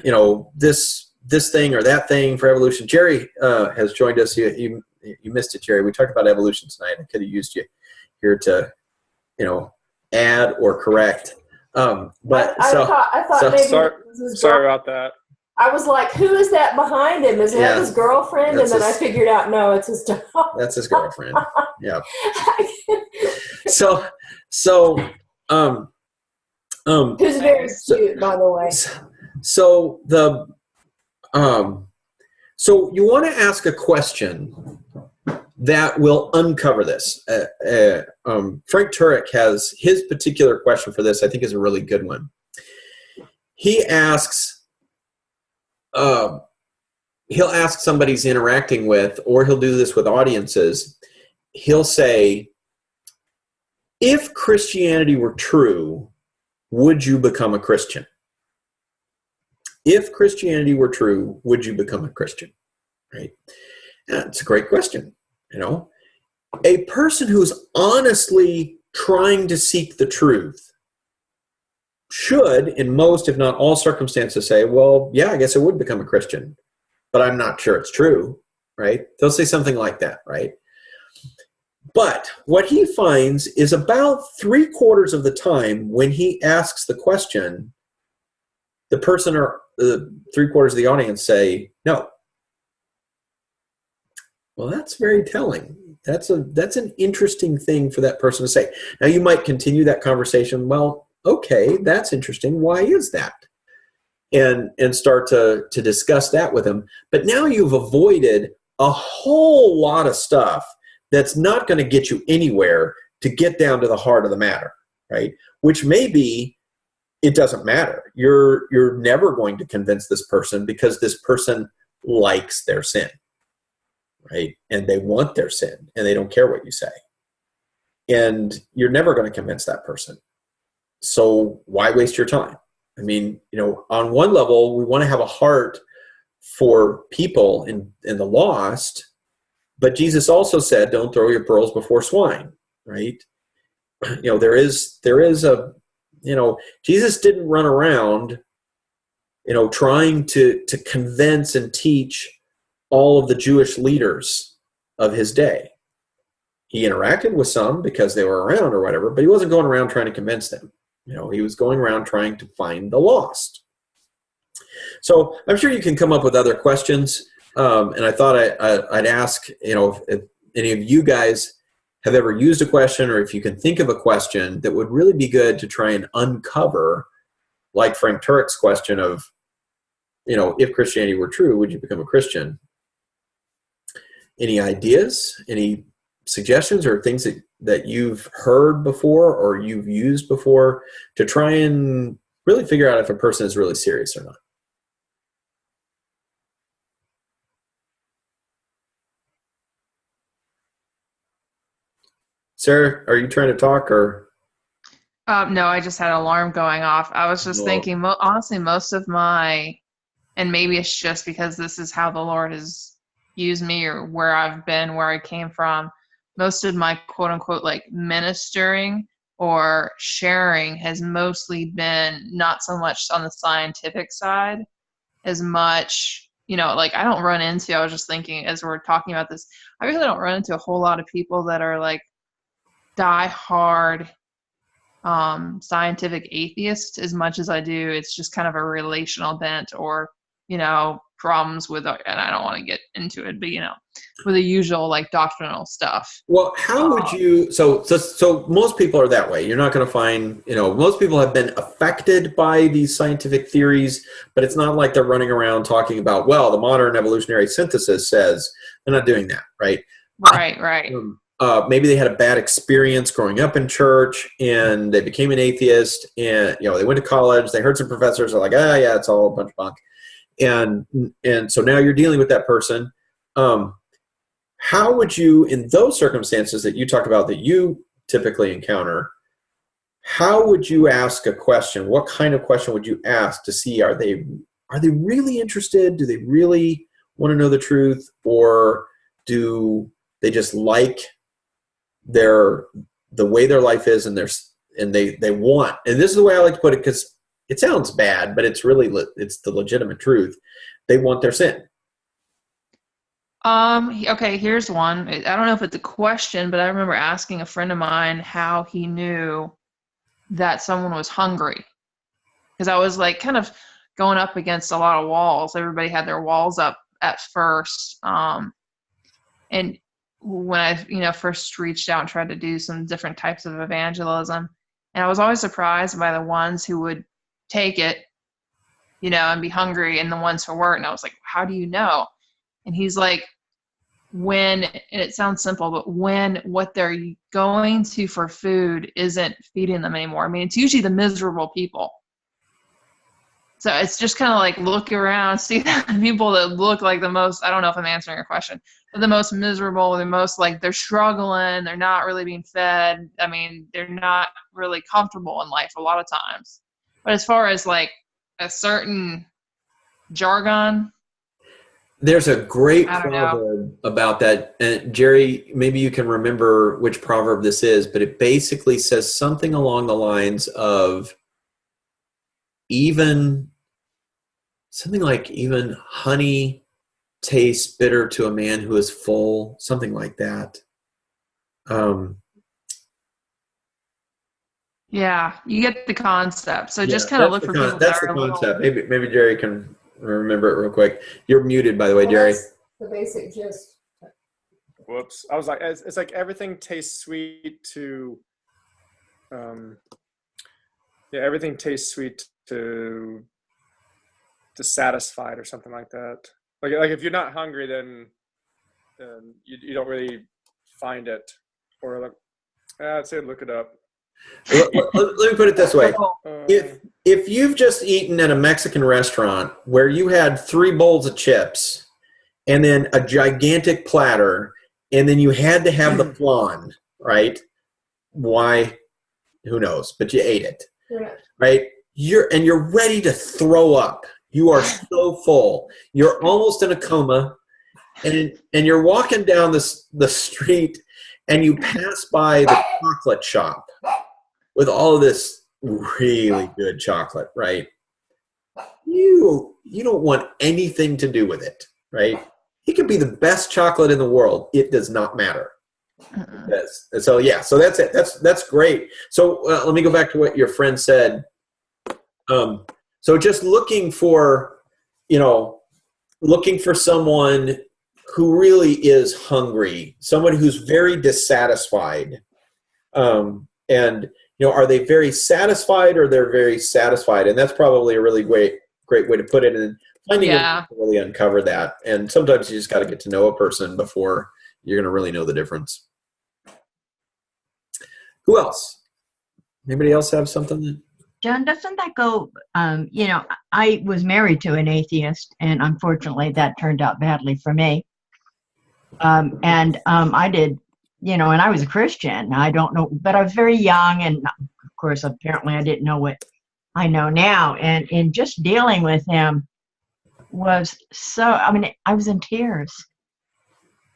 this thing or that thing for evolution. Jerry has joined us. You missed it, Jerry. We talked about evolution tonight. I could have used you here to, add or correct. I thought maybe sorry about that. I was like, who is that behind him? Is that his girlfriend? And then I figured out, no, it's his dog. That's his girlfriend. Yeah. So who's very cute, by the way. So you want to ask a question that will uncover this. Frank Turek has his particular question for this. I think is a really good one. He asks. He'll ask somebody he's interacting with, or he'll do this with audiences. He'll say, if Christianity were true, would you become a Christian? If Christianity were true, would you become a Christian? Right? That's a great question. A person who's honestly trying to seek the truth should, in most, if not all circumstances, say, well, yeah, I guess I would become a Christian, but I'm not sure it's true, right? They'll say something like that, right? But what he finds is about 3/4 of the time when he asks the question, the person or 3/4 of the audience say no. Well, that's very telling. That's an interesting thing for that person to say. Now, you might continue that conversation. Well, okay, that's interesting. Why is that? And start to discuss that with them. But now you've avoided a whole lot of stuff that's not going to get you anywhere to get down to the heart of the matter, right? Which may be it doesn't matter. You're never going to convince this person because this person likes their sin, right? And they want their sin and they don't care what you say. And you're never going to convince that person. So why waste your time? I mean, on one level, we want to have a heart for people in the lost, but Jesus also said, don't throw your pearls before swine, right? There is a, Jesus didn't run around, trying to convince and teach all of the Jewish leaders of his day. He interacted with some because they were around or whatever, but he wasn't going around trying to convince them. He was going around trying to find the lost. So I'm sure you can come up with other questions. And I thought I'd ask, if any of you guys have ever used a question, or if you can think of a question that would really be good to try and uncover, like Frank Turek's question of, if Christianity were true, would you become a Christian? Any ideas? Any suggestions or things that you've heard before or you've used before to try and really figure out if a person is really serious or not? Sarah, are you trying to talk or? No, I just had an alarm going off. I was just thinking, honestly, most of my, and maybe it's just because this is how the Lord has used me or where I've been, where I came from, most of my quote unquote like ministering or sharing has mostly been not so much on the scientific side as much, like I was just thinking as we're talking about this, I really don't run into a whole lot of people that are like die hard scientific atheists as much as I do. It's just kind of a relational bent or, problems with, and I don't want to get into it, but, with the usual like doctrinal stuff. Well, how would you, so most people are that way. You're not going to find, most people have been affected by these scientific theories, but it's not like they're running around talking about, well, the modern evolutionary synthesis says. They're not doing that, right? Right. Maybe they had a bad experience growing up in church and they became an atheist and, they went to college, they heard some professors are like, yeah, it's all a bunch of bunk. And so now you're dealing with that person. How would you, in those circumstances that you talked about that you typically encounter, how would you ask a question? What kind of question would you ask to see, are they really interested? Do they really want to know the truth? Or do they just like the way their life is and they want, and this is the way I like to put it because it sounds bad, but it's the legitimate truth. They want their sin. Okay, here's one. I don't know if it's a question, but I remember asking a friend of mine how he knew that someone was hungry. Because I was like kind of going up against a lot of walls. Everybody had their walls up at first. And when I, first reached out and tried to do some different types of evangelism, and I was always surprised by the ones who would take it, and be hungry, and the ones who weren't. And I was like, how do you know? And he's like, and it sounds simple, but when what they're going to for food isn't feeding them anymore. I mean, it's usually the miserable people. So it's just kind of like look around, see the people that look like the most, I don't know if I'm answering your question, but the most miserable, the most like they're struggling, they're not really being fed. I mean, they're not really comfortable in life a lot of times. But as far as like a certain jargon, there's a great proverb about that. And Jerry, maybe you can remember which proverb this is, but it basically says something along the lines of even honey tastes bitter to a man who is full, something like that. Yeah, you get the concept. So just kind of look for people that are the concept. Maybe Jerry can remember it real quick. You're muted, by the way, Jerry. That's the basic gist. Whoops. I was like, it's like everything tastes sweet to, everything tastes sweet to satisfied or something like that. Like if you're not hungry, then and you don't really find it, or like, I'd say look it up. Let me put it this way. Uh, If you've just eaten at a Mexican restaurant where you had 3 bowls of chips and then a gigantic platter, and then you had to have the flan, right? Why? Who knows? But you ate it, Yeah. right? You're ready to throw up. You are so full. You're almost in a coma, and you're walking down the street, and you pass by the chocolate shop with all of this really good chocolate, right? You don't want anything to do with it, right? It could be the best chocolate in the world. It does not matter. Yes. So yeah, so that's it. That's great. So let me go back to what your friend said. So just looking for someone who really is hungry, someone who's very dissatisfied, and are they very satisfied or they're very satisfied? And that's probably a really great way to put it. And finding a way to really uncover that. And sometimes you just got to get to know a person before you're going to really know the difference. Who else? Anybody else have something? John, doesn't that go, I was married to an atheist, and unfortunately that turned out badly for me. I did, and I was a Christian. I don't know, but I was very young, and of course, apparently I didn't know what I know now. And in just dealing with him was I was in tears.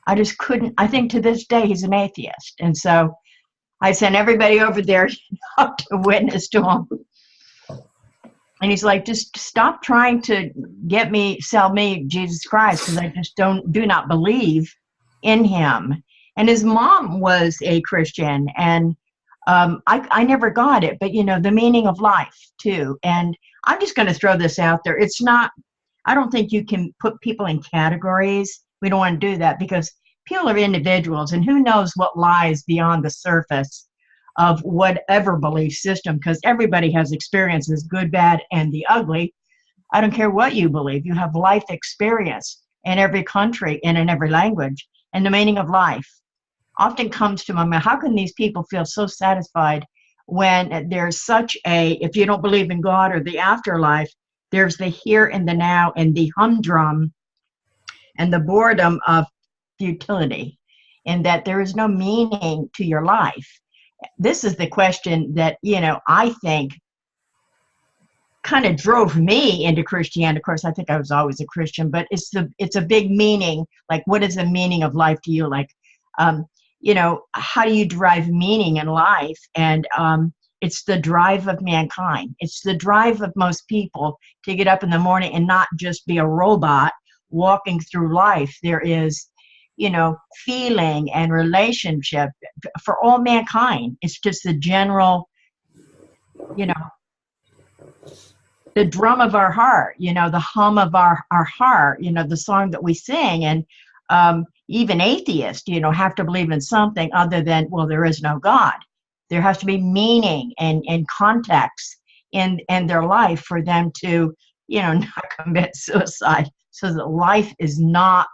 I just couldn't, I think to this day he's an atheist. And so I sent everybody over there to witness to him. And he's like, just stop trying to sell me Jesus Christ, because I just do not believe in him. And his mom was a Christian, and I never got it, but the meaning of life too. And I'm just going to throw this out there. It's not, I don't think you can put people in categories. We don't want to do that, because people are individuals, and who knows what lies beyond the surface of whatever belief system, because everybody has experiences, good, bad, and the ugly. I don't care what you believe. You have life experience in every country and in every language. And the meaning of life often comes to my mind. How can these people feel so satisfied when there's such if you don't believe in God or the afterlife, there's the here and the now and the humdrum and the boredom of futility, and that there is no meaning to your life. This is the question that, I think kind of drove me into Christianity. Of course, I think I was always a Christian, but it's a big meaning. Like, what is the meaning of life to you? Like, how do you derive meaning in life? And it's the drive of mankind. It's the drive of most people to get up in the morning and not just be a robot walking through life. There is, feeling and relationship for all mankind. It's just the general, the drum of our heart, the hum of our heart, the song that we sing. And even atheists, have to believe in something other than, well, there is no God. There has to be meaning and context in their life for them to, not commit suicide, so that life is not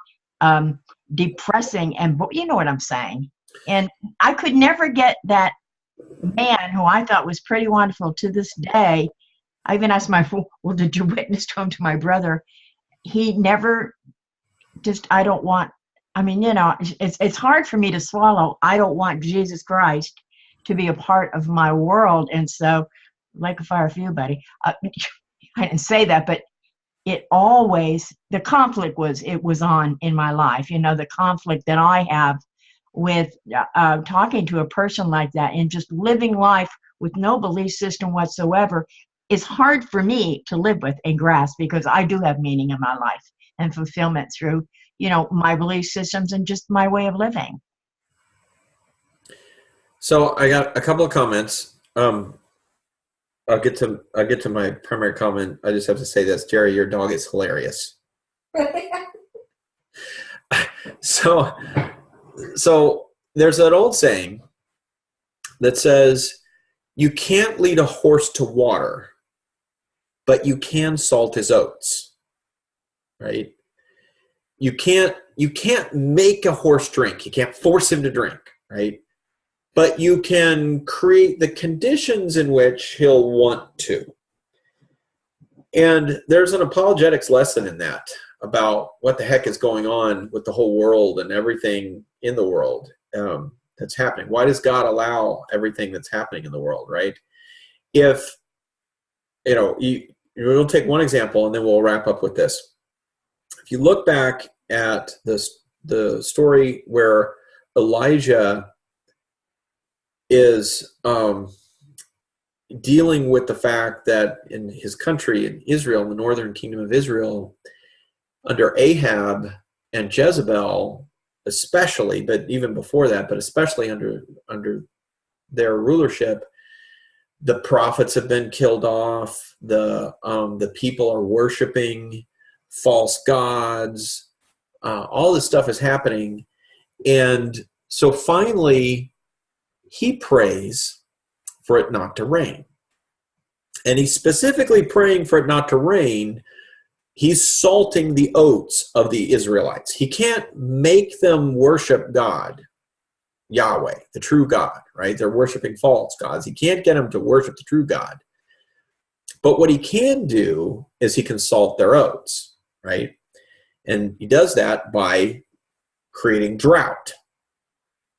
depressing. And you know what I'm saying. And I could never get that man who I thought was pretty wonderful to this day. I even asked well, did you witness to him, to my brother? He never it's hard for me to swallow. I don't want Jesus Christ to be a part of my world. And so, like a fire for you, buddy. I didn't say that, but the conflict was on in my life. The conflict that I have with talking to a person like that and just living life with no belief system whatsoever is hard for me to live with and grasp, because I do have meaning in my life and fulfillment through, my belief systems and just my way of living. So I got a couple of comments. I'll get to my primary comment. I just have to say this, Jerry, your dog is hilarious. So there's that old saying that says, you can't lead a horse to water, but you can salt his oats, right? you can't make a horse drink. You can't force him to drink, right? But you can create the conditions in which he'll want to. And there's an apologetics lesson in that about what the heck is going on with the whole world and everything in the world that's happening. Why does God allow everything that's happening in the world, right? If, we'll take one example and then we'll wrap up with this. If you look back at the story where Elijah is dealing with the fact that in his country, in Israel, in the northern kingdom of Israel, under Ahab and Jezebel especially, but even before that, but especially under their rulership, the prophets have been killed off. The people are worshiping false gods. All this stuff is happening. And so finally, he prays for it not to rain. And he's specifically praying for it not to rain. He's salting the oats of the Israelites. He can't make them worship God, Yahweh, the true God, right? They're worshiping false gods. He can't get them to worship the true God. But what he can do is he can salt their oats, right? And he does that by creating drought.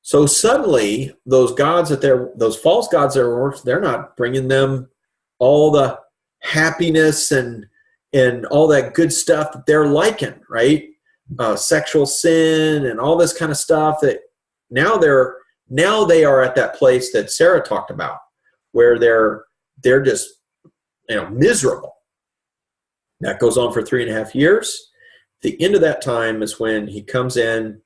So suddenly, those gods those false gods that are worshiping, they're not bringing them all the happiness and all that good stuff that they're liking, right? Sexual sin and all this kind of stuff. That now they are at that place that Sarah talked about, where they're just miserable. That goes on for 3.5 years. The end of that time is when he comes in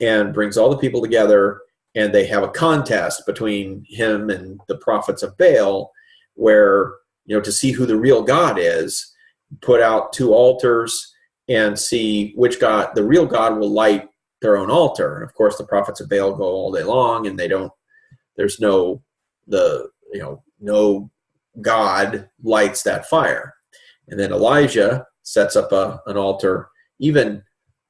and brings all the people together, and they have a contest between him and the prophets of Baal, where, to see who the real God is, put out 2 altars and see which God, the real God, will light their own altar. And of course, the prophets of Baal go all day long, and no God lights that fire. And then Elijah sets up an altar, even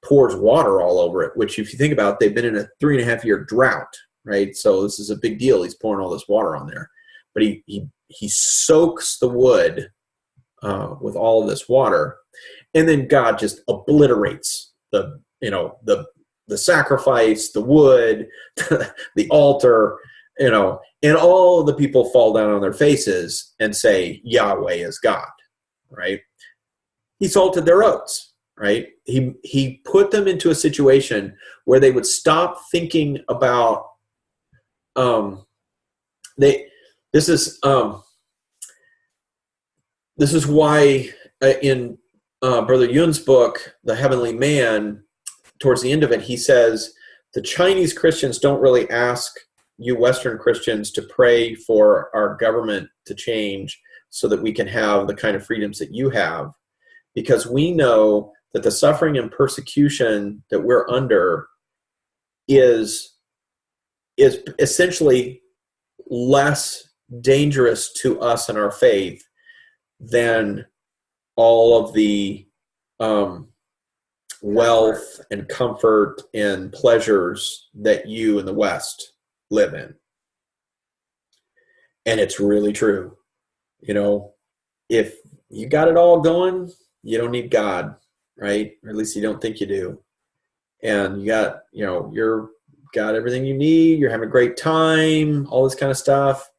pours water all over it, which, if you think about it, they've been in a 3.5-year drought, right? So this is a big deal. He's pouring all this water on there. But he soaks the wood with all of this water, and then God just obliterates the sacrifice, the wood, the altar, and all of the people fall down on their faces and say Yahweh is God, right? He salted their oats, right? He put them into a situation where they would stop thinking about This is why in Brother Yun's book, The Heavenly Man, towards the end of it, he says, the Chinese Christians don't really ask you Western Christians to pray for our government to change so that we can have the kind of freedoms that you have, because we know that the suffering and persecution that we're under is essentially less dangerous to us and our faith than all of the wealth and comfort and pleasures that you in the West live in. And it's really true. If you got it all going, you don't need God, right? Or at least you don't think you do. And you got, you're got everything you need, you're having a great time, all this kind of stuff.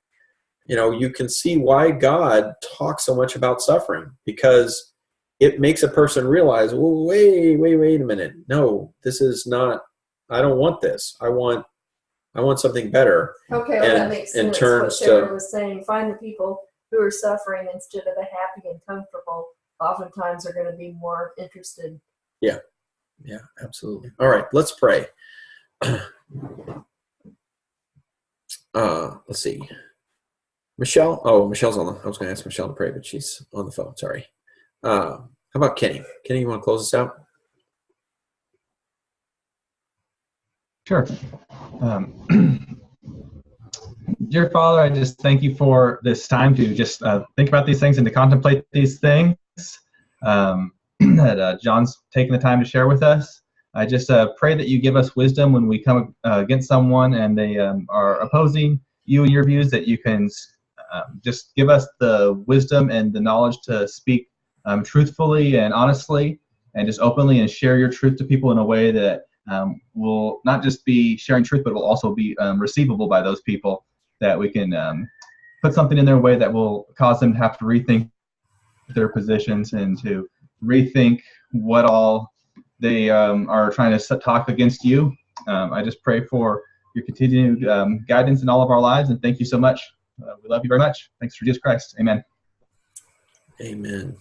You can see why God talks so much about suffering, because it makes a person realize, well, wait a minute. No, this is not, I don't want this. I want something better. Okay, well, that makes sense. In terms what Sharon was saying, find the people who are suffering instead of the happy and comfortable. Oftentimes are going to be more interested. Yeah, absolutely. All right, let's pray. Let's see. Michelle? Oh, Michelle's on I was going to ask Michelle to pray, but she's on the phone. Sorry. How about Kenny? Kenny, you want to close us out? Sure. Dear Father, I just thank you for this time to just think about these things and to contemplate these things that John's taken the time to share with us. I just pray that you give us wisdom when we come against someone and they are opposing you and your views, that you can just give us the wisdom and the knowledge to speak truthfully and honestly and just openly and share your truth to people in a way that will not just be sharing truth, but will also be receivable by those people, that we can put something in their way that will cause them to have to rethink their positions and to rethink what all they are trying to talk against you. I just pray for your continued guidance in all of our lives, and thank you so much. We love you very much. Thanks for Jesus Christ. Amen. Amen.